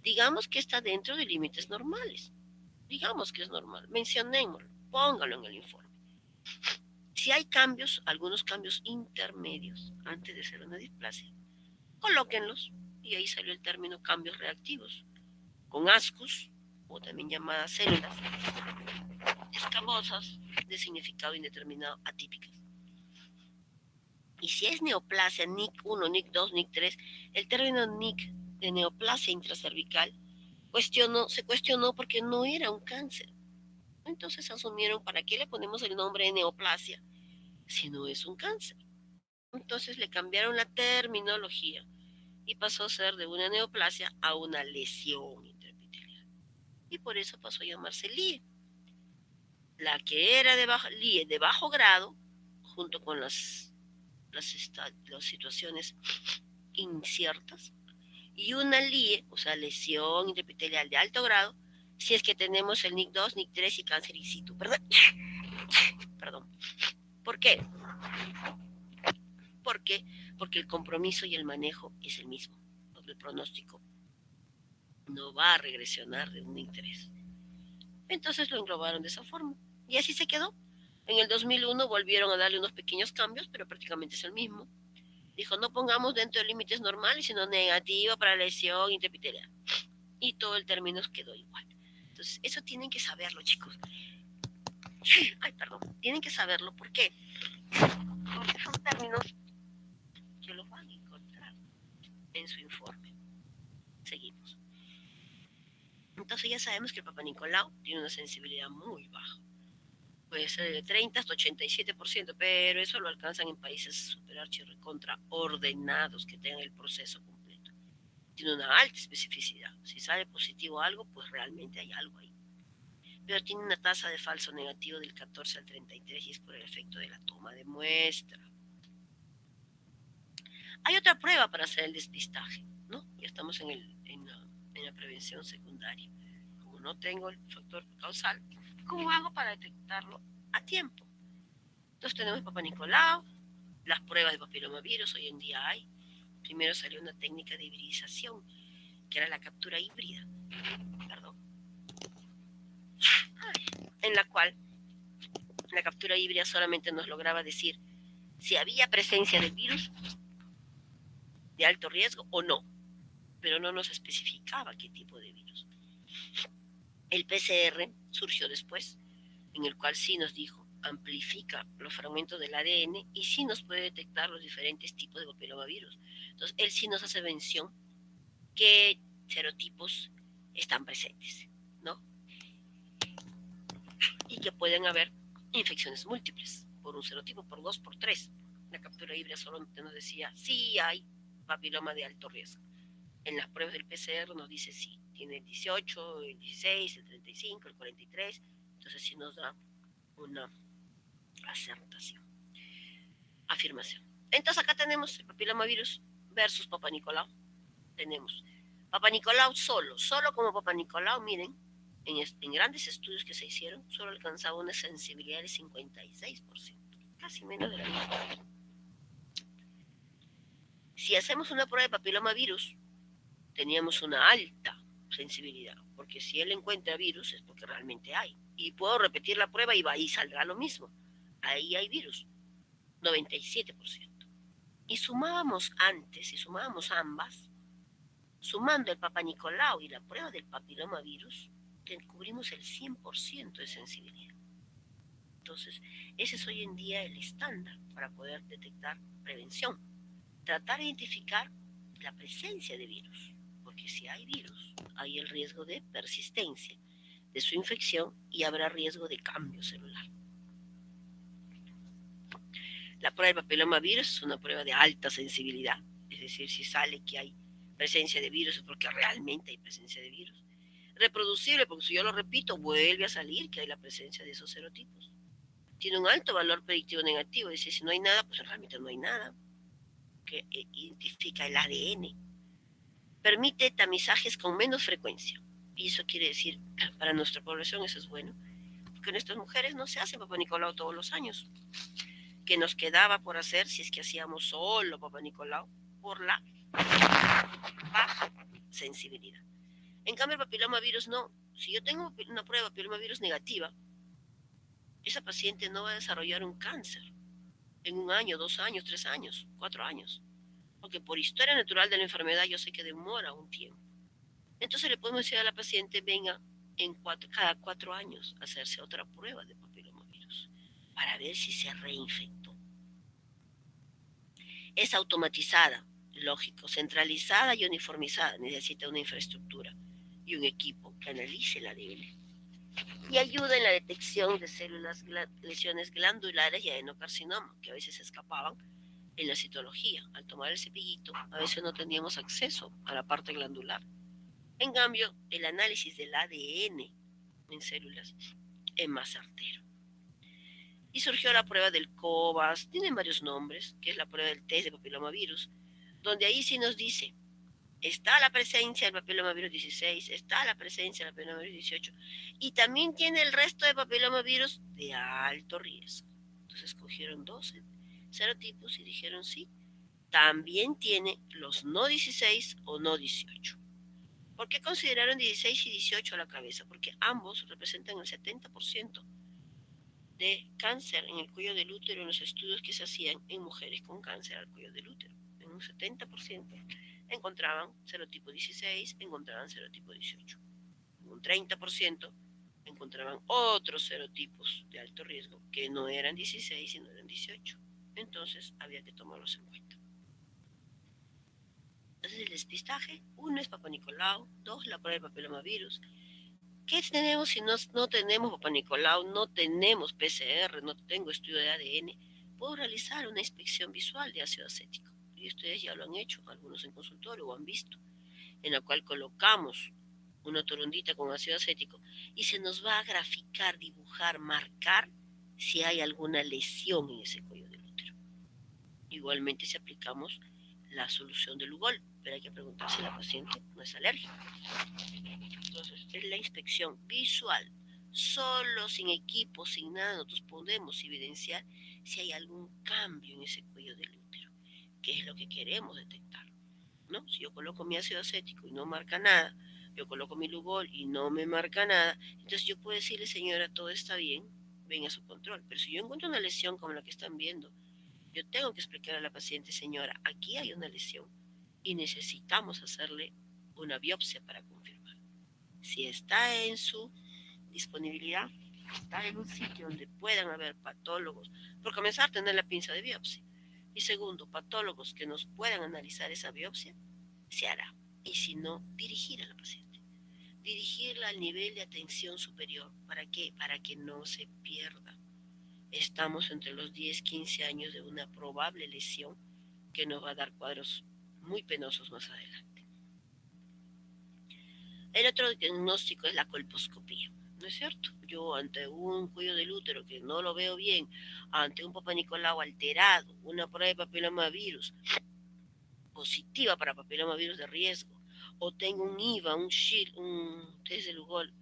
Digamos que está dentro de límites normales. Digamos que es normal, mencionémoslo, póngalo en el informe. Si hay cambios, algunos cambios intermedios antes de ser una displasia, colóquenlos y ahí salió el término cambios reactivos, con ascus, o también llamadas células escamosas de significado indeterminado atípicas. Y si es neoplasia NIC1, NIC2, NIC3, el término NIC de neoplasia intracervical se cuestionó porque no era un cáncer. Entonces asumieron, ¿para qué le ponemos el nombre de neoplasia si no es un cáncer? Entonces le cambiaron la terminología y pasó a ser de una neoplasia a una lesión intraepitelial. Y por eso pasó a llamarse LIE. La que era LIE de bajo grado, junto con las situaciones inciertas, y una LIE, o sea, lesión intraepitelial de alto grado, si es que tenemos el NIC2, NIC3 y cáncer in situ. Perdón. ¿Por qué? ¿Por qué? Porque el compromiso y el manejo es el mismo. Porque el pronóstico no va a regresionar de un interés. Entonces lo englobaron de esa forma. Y así se quedó. En el 2001 volvieron a darle unos pequeños cambios, pero prácticamente es el mismo. Dijo, no pongamos dentro de límites normales, sino negativo para lesión intraepitelial. Y todo el término quedó igual. Entonces, eso tienen que saberlo, chicos. Tienen que saberlo. ¿Por qué? Porque son términos que los van a encontrar en su informe. Seguimos. Entonces ya sabemos que el Papa Nicolau tiene una sensibilidad muy baja. Puede ser de 30 hasta 87%, pero eso lo alcanzan en países super archirrecontra ordenados que tengan el proceso completo. Tiene una alta especificidad. Si sale positivo algo, pues realmente hay algo ahí. Pero tiene una tasa de falso negativo del 14 al 33 y es por el efecto de la toma de muestra. Hay otra prueba para hacer el despistaje, ¿no? Ya estamos en la prevención secundaria. Como no tengo el factor causal, ¿cómo hago para detectarlo a tiempo? Entonces tenemos Papa Nicolau, las pruebas de papilomavirus, hoy en día hay. Primero salió una técnica de hibridización, que era la captura híbrida, en la cual la captura híbrida solamente nos lograba decir si había presencia del virus de alto riesgo o no, pero no nos especificaba qué tipo de virus. El PCR surgió después, en el cual sí nos dijo, amplifica los fragmentos del ADN y sí nos puede detectar los diferentes tipos de papilomavirus. Entonces, él sí nos hace mención qué serotipos están presentes, ¿no? Y que pueden haber infecciones múltiples, por un serotipo, por dos, por tres. La captura híbrida solamente nos decía, sí hay papiloma de alto riesgo. En las pruebas del PCR nos dice sí, tiene el 18, el 16, el 35, el 43, entonces sí nos da una afirmación. Entonces acá tenemos el papilomavirus versus Papa Nicolau. Tenemos Papa Nicolau solo como Papa Nicolau, miren, en grandes estudios que se hicieron, solo alcanzaba una sensibilidad del 56%, casi menos de la mitad. Si hacemos una prueba de papilomavirus, teníamos una alta sensibilidad, porque si él encuentra virus es porque realmente hay. Y puedo repetir la prueba y ahí saldrá lo mismo. Ahí hay virus, 97%. Y sumábamos ambas, sumando el Papa Nicolau y la prueba del papilomavirus, cubrimos el 100% de sensibilidad. Entonces, ese es hoy en día el estándar para poder detectar prevención. Tratar de identificar la presencia de virus, porque si hay virus, hay el riesgo de persistencia de su infección y habrá riesgo de cambio celular. La prueba de papiloma virus es una prueba de alta sensibilidad, es decir, si sale que hay presencia de virus es porque realmente hay presencia de virus. Reproducible, porque si yo lo repito, vuelve a salir que hay la presencia de esos serotipos. Tiene un alto valor predictivo negativo, es decir, si no hay nada, pues realmente no hay nada, que identifica el ADN. Permite tamizajes con menos frecuencia, y eso quiere decir, para nuestra población eso es bueno, porque nuestras mujeres no se hacen Papá Nicolau todos los años, que nos quedaba por hacer si es que hacíamos solo Papá Nicolau por la baja sensibilidad. En cambio, el papiloma virus no. Si yo tengo una prueba de papiloma virus negativa, esa paciente no va a desarrollar un cáncer en 1 año, 2 años, 3 años, 4 años. Porque por historia natural de la enfermedad yo sé que demora un tiempo. Entonces le podemos decir a la paciente, venga cada 4 años a hacerse otra prueba de papiloma virus para ver si se reinfectó. Es automatizada, lógico, centralizada y uniformizada. Necesita una infraestructura y un equipo que analice el ADN y ayuda en la detección de células, lesiones glandulares y adenocarcinoma, que a veces se escapaban en la citología. Al tomar el cepillito, a veces no teníamos acceso a la parte glandular. En cambio, el análisis del ADN en células es más certero. Y surgió la prueba del COVAS, tienen varios nombres, que es la prueba del test de papilomavirus, donde ahí sí nos dice, está la presencia del papilomavirus 16, está la presencia del papilomavirus 18, y también tiene el resto de papilomavirus de alto riesgo. Entonces escogieron 12 serotipos y dijeron sí, también tiene los no 16 o no 18. ¿Por qué consideraron 16 y 18 a la cabeza? Porque ambos representan el 70% de cáncer en el cuello del útero en los estudios que se hacían en mujeres con cáncer al cuello del útero. En un 70% encontraban serotipo 16, encontraban serotipo 18. En un 30% encontraban otros serotipos de alto riesgo que no eran 16 y no eran 18. Entonces había que tomarlos en cuenta. Entonces el despistaje, 1 es Papá Nicolau, 2 la prueba del papilomavirus. ¿Qué tenemos si no tenemos Papá Nicolau, no tenemos PCR, no tengo estudio de ADN? Puedo realizar una inspección visual de ácido acético. Y ustedes ya lo han hecho, algunos en consultorio o han visto, en la cual colocamos una torundita con ácido acético y se nos va a graficar, dibujar, marcar si hay alguna lesión en ese cuello del útero. Igualmente si aplicamos la solución del Lugol, pero hay que preguntar si la paciente no es alérgica. Entonces, es la inspección visual. Solo sin equipo, sin nada, nosotros podemos evidenciar si hay algún cambio en ese cuello del útero, que es lo que queremos detectar, ¿no? Si yo coloco mi ácido acético y no marca nada, yo coloco mi Lugol y no me marca nada, entonces yo puedo decirle, señora, todo está bien, ven a su control. Pero si yo encuentro una lesión como la que están viendo, yo tengo que explicar a la paciente, señora, aquí hay una lesión y necesitamos hacerle una biopsia para confirmar. Si está en su disponibilidad, está en un sitio donde puedan haber patólogos, por comenzar a tener la pinza de biopsia. Y segundo, patólogos que nos puedan analizar esa biopsia, se hará. Y si no, dirigir a la paciente. Dirigirla al nivel de atención superior. ¿Para qué? Para que no se pierda. Estamos entre los 10, 15 años de una probable lesión que nos va a dar cuadros muy penosos más adelante. El otro diagnóstico es la colposcopía, ¿no es cierto? Yo ante un cuello del útero que no lo veo bien, ante un Papá Nicolau alterado, una prueba de papilomavirus positiva para papilomavirus de riesgo, o tengo un IVA, un SHIELD, un test de Lugol,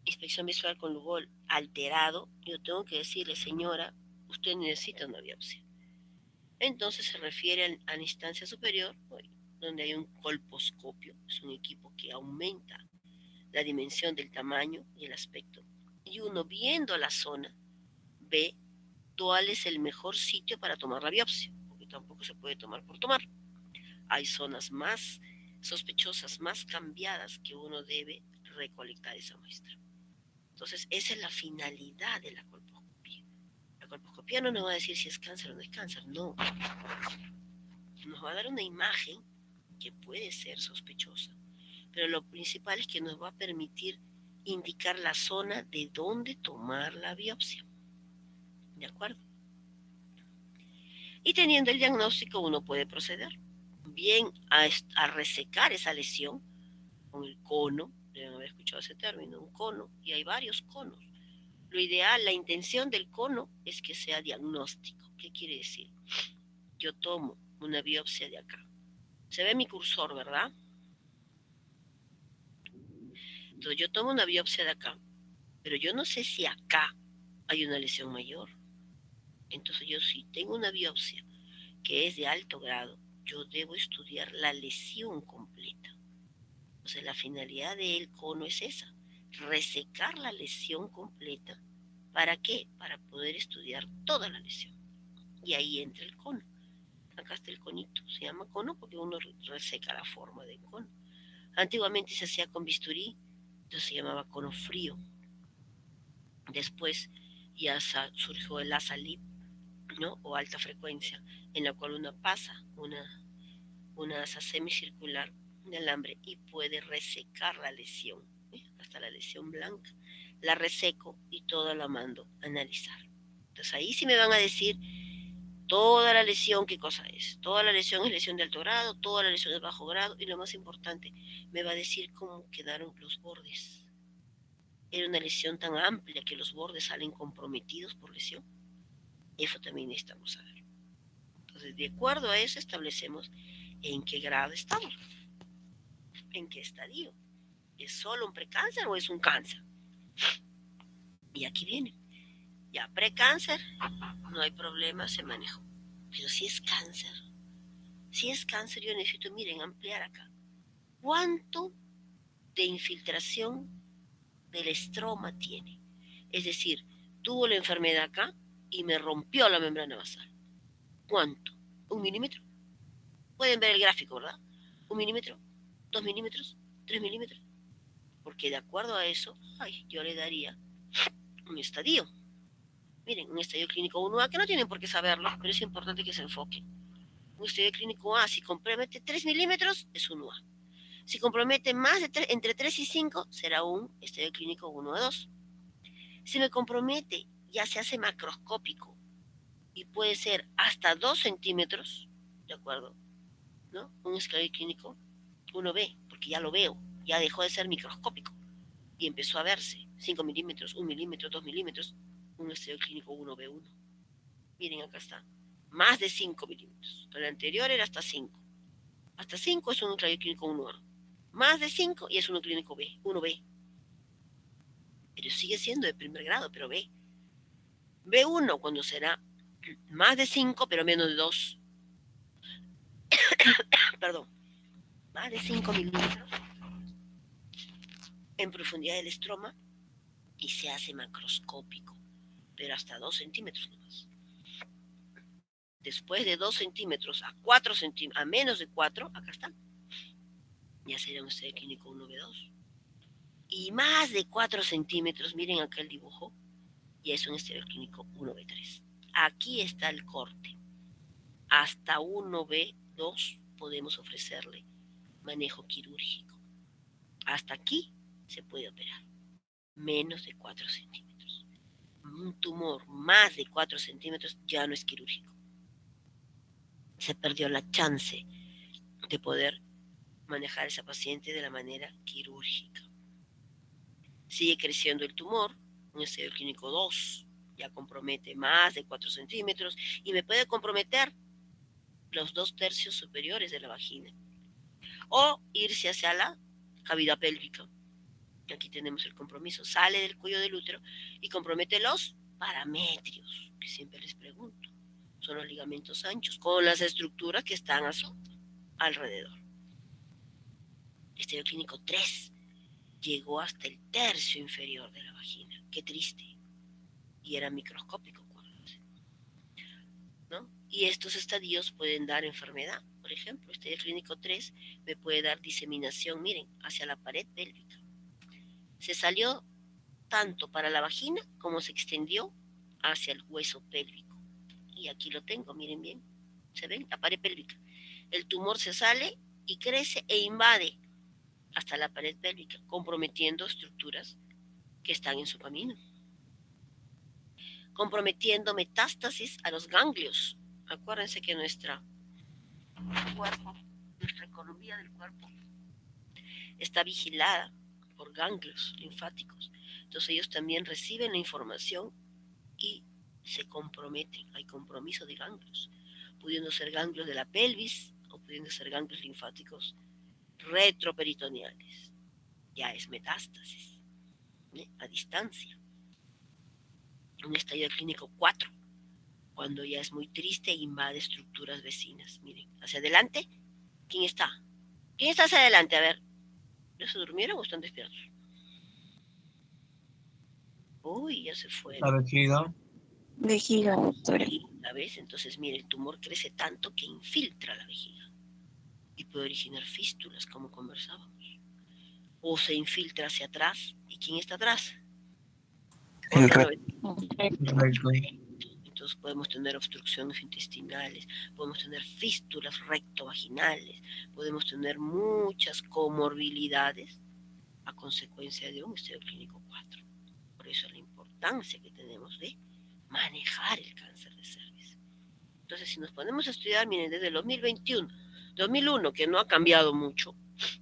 inspección visual con Lugol alterado, yo tengo que decirle, señora, usted necesita una biopsia. Entonces se refiere a la instancia superior, donde hay un colposcopio, es un equipo que aumenta la dimensión del tamaño y el aspecto. Y uno viendo la zona ve cuál es el mejor sitio para tomar la biopsia, porque tampoco se puede tomar por tomar. Hay zonas más sospechosas, más cambiadas que uno debe recolectar esa muestra. Entonces, esa es la finalidad de la colposcopía. La colposcopía no nos va a decir si es cáncer o no es cáncer, no. Nos va a dar una imagen que puede ser sospechosa, pero lo principal es que nos va a permitir indicar la zona de dónde tomar la biopsia. ¿De acuerdo? Y teniendo el diagnóstico, uno puede proceder bien a resecar esa lesión con el cono. Deben haber escuchado ese término, un cono, y hay varios conos. Lo ideal, la intención del cono es que sea diagnóstico. ¿Qué quiere decir? Yo tomo una biopsia de acá. Se ve mi cursor, ¿verdad? Entonces yo tomo una biopsia de acá, pero yo no sé si acá hay una lesión mayor. Entonces yo si tengo una biopsia que es de alto grado, yo debo estudiar la lesión completa. O sea, la finalidad del cono es esa, resecar la lesión completa. ¿Para qué? Para poder estudiar toda la lesión. Y ahí entra el cono. Acá está el conito. Se llama cono porque uno reseca la forma del cono. Antiguamente se hacía con bisturí, entonces se llamaba cono frío. Después ya surgió el ASALIP, ¿no? O alta frecuencia, en la cual uno pasa una asa semicircular de alambre y puede resecar la lesión, hasta la lesión blanca. La reseco y toda la mando a analizar. Entonces ahí sí me van a decir toda la lesión, ¿qué cosa es? Toda la lesión es lesión de alto grado, toda la lesión es bajo grado y lo más importante, me va a decir cómo quedaron los bordes. Era una lesión tan amplia que los bordes salen comprometidos por lesión. Eso también necesitamos saber. Entonces, de acuerdo a eso, establecemos en qué grado estamos, en qué estadio. ¿Es solo un precáncer o es un cáncer? Y aquí viene. Ya, precáncer, no hay problema, se manejó. Pero si es cáncer, yo necesito, miren, ampliar acá. ¿Cuánto de infiltración del estroma tiene? Es decir, tuvo la enfermedad acá y me rompió la membrana basal. ¿Cuánto? ¿1 milímetro? Pueden ver el gráfico, ¿verdad? 1 milímetro, 2 milímetros, 3 milímetros. Porque de acuerdo a eso, yo le daría un estadio. Miren, un estadio clínico 1A, que no tienen por qué saberlo, pero es importante que se enfoquen. Un estadio clínico A, si compromete 3 milímetros, es 1A. Si compromete más de entre 3 y 5, será un estadio clínico 1A2. Si me compromete, ya se hace macroscópico y puede ser hasta 2 centímetros, ¿de acuerdo? ¿No? Un estadio clínico 1B, porque ya lo veo, ya dejó de ser microscópico y empezó a verse 5 milímetros, 1 milímetro, 2 milímetros, un estadio clínico 1B1. Miren, acá está, más de 5 milímetros. El anterior era hasta 5. Hasta 5 es un estadio clínico 1A. Más de 5 y es uno clínico B, 1B. Pero sigue siendo de primer grado, pero B. B1 cuando será más de 5, pero menos de 2. Perdón, más de 5 milímetros en profundidad del estroma y se hace macroscópico, pero hasta 2 centímetros nomás. Después de 2 centímetros a 4 centímetros, a menos de 4, acá está. Ya sería un estadio clínico 1B2. Y más de 4 centímetros, miren acá el dibujo, ya es un estadio clínico 1B3. Aquí está el corte. Hasta 1B2 podemos ofrecerle manejo quirúrgico. Hasta aquí se puede operar. Menos de 4 centímetros. Un tumor más de 4 centímetros ya no es quirúrgico. Se perdió la chance de poder manejar a esa paciente de la manera quirúrgica. Sigue creciendo el tumor, un estadio clínico 2, ya compromete más de 4 centímetros y me puede comprometer los 2/3 superiores de la vagina. O irse hacia la cavidad pélvica. Aquí tenemos el compromiso. Sale del cuello del útero y compromete los parametrios, que siempre les pregunto. Son los ligamentos anchos con las estructuras que están a su alrededor. Estadio clínico 3 llegó hasta el tercio inferior de la vagina. Qué triste. Y era microscópico, ¿no? Y estos estadios pueden dar enfermedad. Por ejemplo, estadio clínico 3 me puede dar diseminación, miren, hacia la pared pélvica. Se salió tanto para la vagina como se extendió hacia el hueso pélvico. Y aquí lo tengo, miren bien. ¿Se ven? La pared pélvica. El tumor se sale y crece e invade hasta la pared pélvica, comprometiendo estructuras que están en su camino, comprometiendo metástasis a los ganglios. Acuérdense que nuestro cuerpo, nuestra economía del cuerpo, está vigilada por ganglios linfáticos. Entonces ellos también reciben la información y se comprometen. Hay compromiso de ganglios, pudiendo ser ganglios de la pelvis o pudiendo ser ganglios linfáticos retroperitoneales. Ya es metástasis, a distancia. Un estadio clínico 4, cuando ya es muy triste e invade estructuras vecinas. Miren, hacia adelante, ¿quién está? ¿Quién está hacia adelante? A ver, ¿ya se durmieron o están despiertos? Uy, ya se La fueron. vejiga. Vejiga, doctora. Y, ¿sabes? Entonces, mire, el tumor crece tanto que infiltra la vejiga y puede originar fístulas, como conversábamos. O se infiltra hacia atrás. ¿Y quién está atrás? El Órgano recto. Entonces podemos tener obstrucciones intestinales, podemos tener fístulas rectovaginales, podemos tener muchas comorbilidades a consecuencia de un estadio clínico 4. Por eso la importancia que tenemos de manejar el cáncer de cervix. Entonces, si nos ponemos a estudiar, miren, desde el 2021, 2001, que no ha cambiado mucho,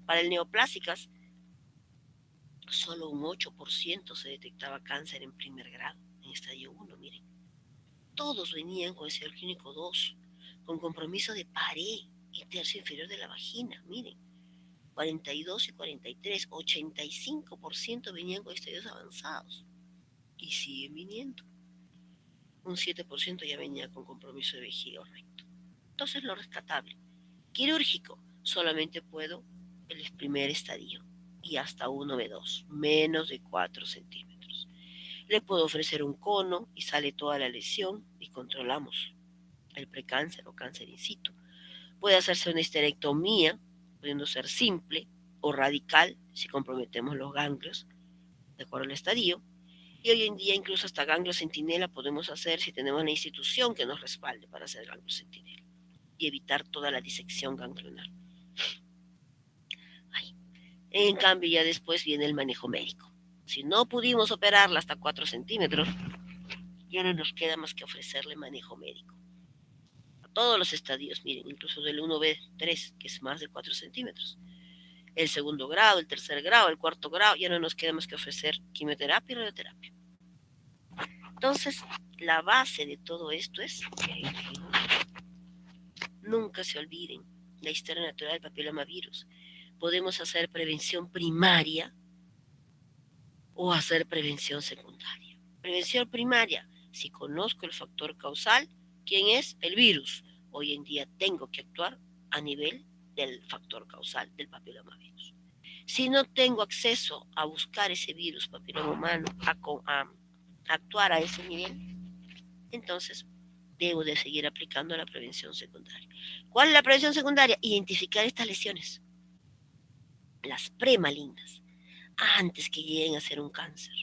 para el neoplásicas, solo un 8% se detectaba cáncer en primer grado, en estadio 1, miren. Todos venían con estadio clínico 2, con compromiso de pared y tercio inferior de la vagina, miren. 42 y 43, 85% venían con estadios avanzados y siguen viniendo. Un 7% ya venía con compromiso de vejiga o recto. Entonces lo rescatable, quirúrgico, solamente puedo el primer estadio y hasta 1B2, menos de 4 centímetros. Le puedo ofrecer un cono y sale toda la lesión y controlamos el precáncer o cáncer in situ. Puede hacerse una histerectomía, pudiendo ser simple o radical si comprometemos los ganglios, de acuerdo al estadio. Y hoy en día incluso hasta ganglio centinela podemos hacer si tenemos una institución que nos respalde para hacer ganglio centinela y evitar toda la disección ganglionar. Ay. En cambio ya después viene el manejo médico. Si no pudimos operarla hasta 4 centímetros, ya no nos queda más que ofrecerle manejo médico. A todos los estadios, miren, incluso del 1B3, que es más de 4 centímetros. El segundo grado, el tercer grado, el cuarto grado, ya no nos queda más que ofrecer quimioterapia y radioterapia. Entonces, la base de todo esto es que nunca se olviden la historia natural del papilomavirus. Podemos hacer prevención primaria o hacer prevención secundaria. Prevención primaria, si conozco el factor causal, ¿quién es? El virus. Hoy en día tengo que actuar a nivel del factor causal del papilomavirus. Si no tengo acceso a buscar ese virus papiloma humano, a actuar a ese nivel, entonces debo de seguir aplicando la prevención secundaria. ¿Cuál es la prevención secundaria? Identificar estas lesiones, las premalignas, antes que lleguen a ser un cáncer.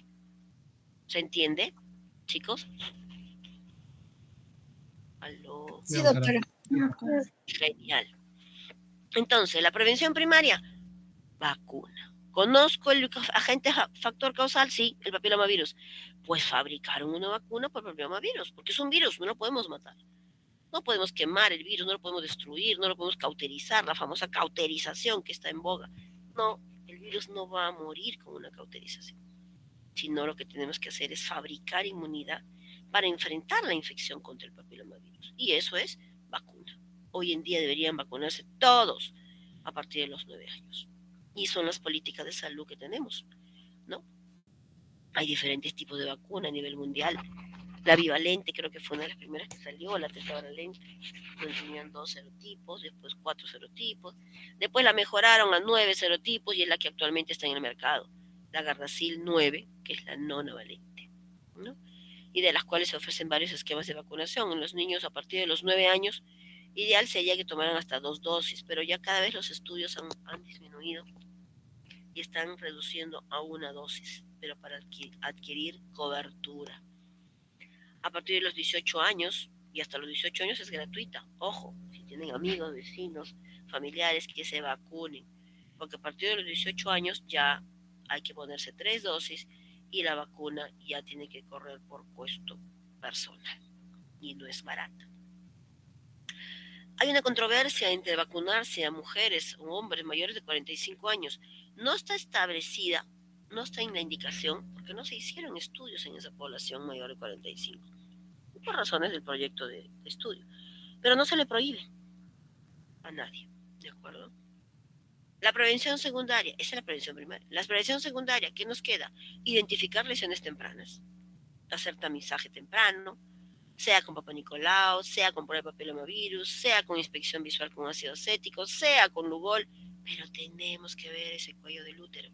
¿Se entiende, chicos? ¿Aló? Sí, doctora. Genial. Entonces, la prevención primaria, vacuna. ¿Conozco el agente factor causal? Sí, el papilomavirus. Pues fabricaron una vacuna por papilomavirus, porque es un virus, no lo podemos matar. No podemos quemar el virus, no lo podemos destruir, no lo podemos cauterizar, la famosa cauterización que está en boga. No, el virus no va a morir con una cauterización, sino lo que tenemos que hacer es fabricar inmunidad para enfrentar la infección contra el papilomavirus. Y eso es vacuna. Hoy en día deberían vacunarse todos a partir de los 9 años. Y son las políticas de salud que tenemos, ¿no? Hay diferentes tipos de vacuna a nivel mundial. La bivalente creo que fue una de las primeras que salió, la tetravalente, donde tenían 2 serotipos, después 4 serotipos, después la mejoraron a 9 serotipos y es la que actualmente está en el mercado, la Gardasil 9, que es la nonavalente, ¿no? Y de las cuales se ofrecen varios esquemas de vacunación. En los niños a partir de los 9 años, ideal sería que tomaran hasta 2 dosis, pero ya cada vez los estudios han disminuido y están reduciendo a una dosis, pero para adquirir cobertura. A partir de los 18 años y hasta los 18 años es gratuita. Ojo, si tienen amigos, vecinos, familiares que se vacunen, porque a partir de los 18 años ya hay que ponerse 3 dosis y la vacuna ya tiene que correr por costo personal y no es barata. Hay una controversia entre vacunarse a mujeres o hombres mayores de 45 años. No está establecida, no está en la indicación, porque no se hicieron estudios en esa población mayor de 45, por razones del proyecto de estudio. Pero no se le prohíbe a nadie, ¿de acuerdo? La prevención secundaria, esa es la prevención primaria. La prevención secundaria, ¿qué nos queda? Identificar lesiones tempranas, hacer tamizaje temprano, sea con Papa Nicolau, sea con prueba de papilomavirus, sea con inspección visual con ácido acético, sea con Lugol, pero tenemos que ver ese cuello del útero,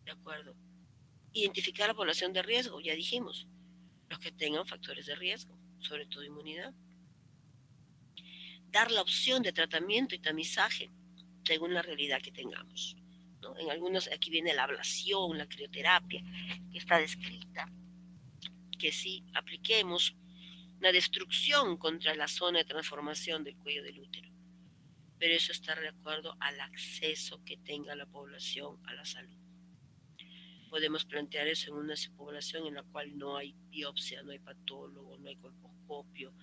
¿de acuerdo? Identificar la población de riesgo, ya dijimos, los que tengan factores de riesgo, sobre todo inmunidad. Dar la opción de tratamiento y tamizaje según la realidad que tengamos, ¿no? En algunos, aquí viene la ablación, la crioterapia, que está descrita, que sí apliquemos una destrucción contra la zona de transformación del cuello del útero. Pero eso está de acuerdo al acceso que tenga la población a la salud. Podemos plantear eso en una población en la cual no hay biopsia, no hay patólogo, no hay colposcopio,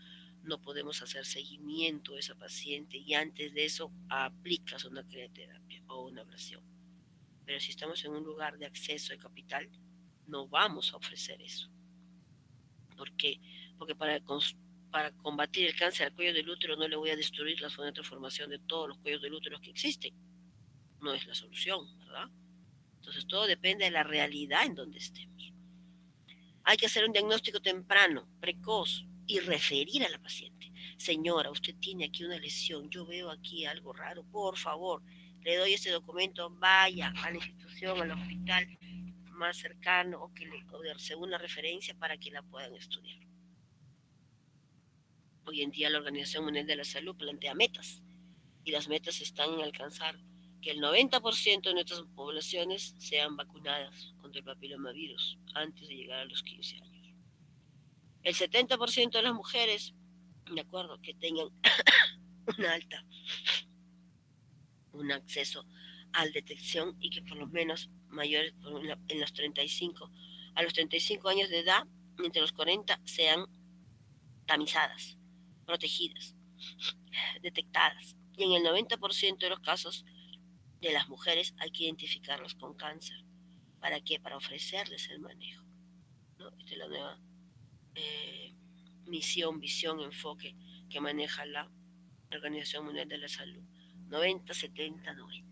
no podemos hacer seguimiento a esa paciente y antes de eso aplicas una crioterapia o una ablación. Pero si estamos en un lugar de acceso de capital, no vamos a ofrecer eso. ¿Por qué? Porque para combatir el cáncer al cuello del útero no le voy a destruir la zona de transformación de todos los cuellos del útero que existen. No es la solución, ¿verdad? Entonces todo depende de la realidad en donde estemos. Hay que hacer un diagnóstico temprano, precoz y referir a la paciente. Señora, usted tiene aquí una lesión, yo veo aquí algo raro, por favor, le doy este documento, vaya a la institución, al hospital más cercano o según la referencia para que la puedan estudiar. Hoy en día la Organización Mundial de la Salud plantea metas y las metas están en alcanzar que el 90% de nuestras poblaciones sean vacunadas contra el papilomavirus antes de llegar a los 15 años. El 70% de las mujeres, de acuerdo, que tengan un acceso a la detección y que por lo menos mayores en los 35, a los 35 años de edad, entre los 40, sean tamizadas, protegidas, detectadas. Y en el 90% de los casos de las mujeres hay que identificarlas con cáncer. ¿Para qué? Para ofrecerles el manejo, ¿no? Esta es la nueva misión, visión, enfoque que maneja la Organización Mundial de la Salud. 90, 70, 90.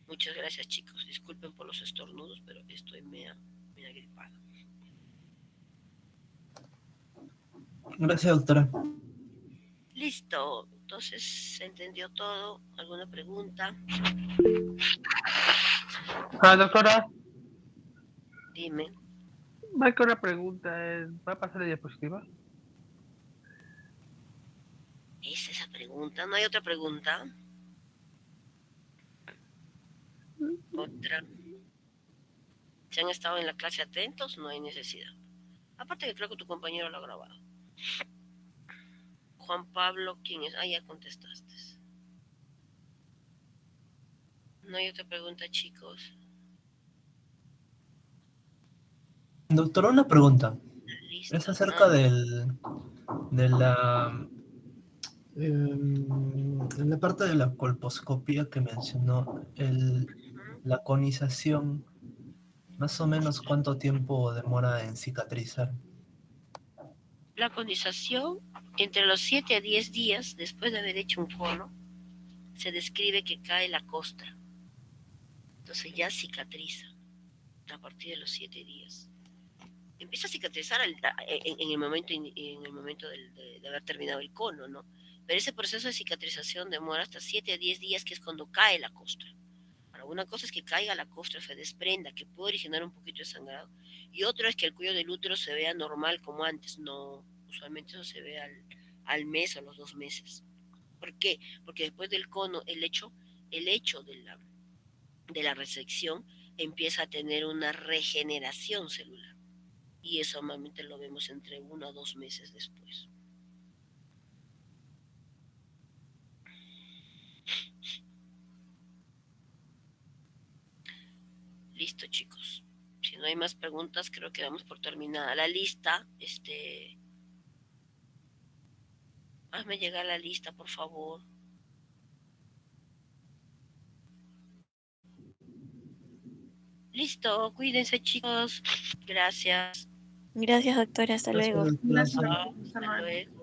Muchas gracias, chicos. Disculpen por los estornudos, pero estoy media gripada. Gracias, doctora. Listo. Entonces, ¿se entendió todo? ¿Alguna pregunta? Doctora, Dime. Michael, una pregunta. ¿Va a pasar la diapositiva? ¿Es esa pregunta? ¿No hay otra pregunta? Otra. Si han estado en la clase atentos, no hay necesidad. Aparte que creo que tu compañero lo ha grabado. Juan Pablo, ¿quién es? Ah, ya contestaste. No hay otra pregunta, chicos. Doctora, una pregunta. Listo. Es acerca de la en la parte de la colposcopía que mencionó, la conización, más o menos cuánto tiempo demora en cicatrizar. La conización, entre los 7 a 10 días después de haber hecho un cono, se describe que cae la costra. Entonces ya cicatriza a partir de los 7 días. Empieza a cicatrizar en el momento de haber terminado el cono, ¿no? Pero ese proceso de cicatrización demora hasta 7 a 10 días, que es cuando cae la costra. Ahora, una cosa es que caiga la costra, se desprenda, que puede originar un poquito de sangrado, y otro es que el cuello del útero se vea normal como antes. No, usualmente eso se ve al mes o a los 2 meses. ¿Por qué? Porque después del cono, el hecho el hecho de la resección empieza a tener una regeneración celular. Y eso normalmente lo vemos entre 1 a 2 meses después. Listo, chicos. Si no hay más preguntas, creo que damos por terminada la lista. Hazme llegar la lista, por favor. Listo, cuídense, chicos. Gracias. Gracias, doctora. Hasta Gracias, luego. doctora. Gracias. Hasta Hasta luego. luego.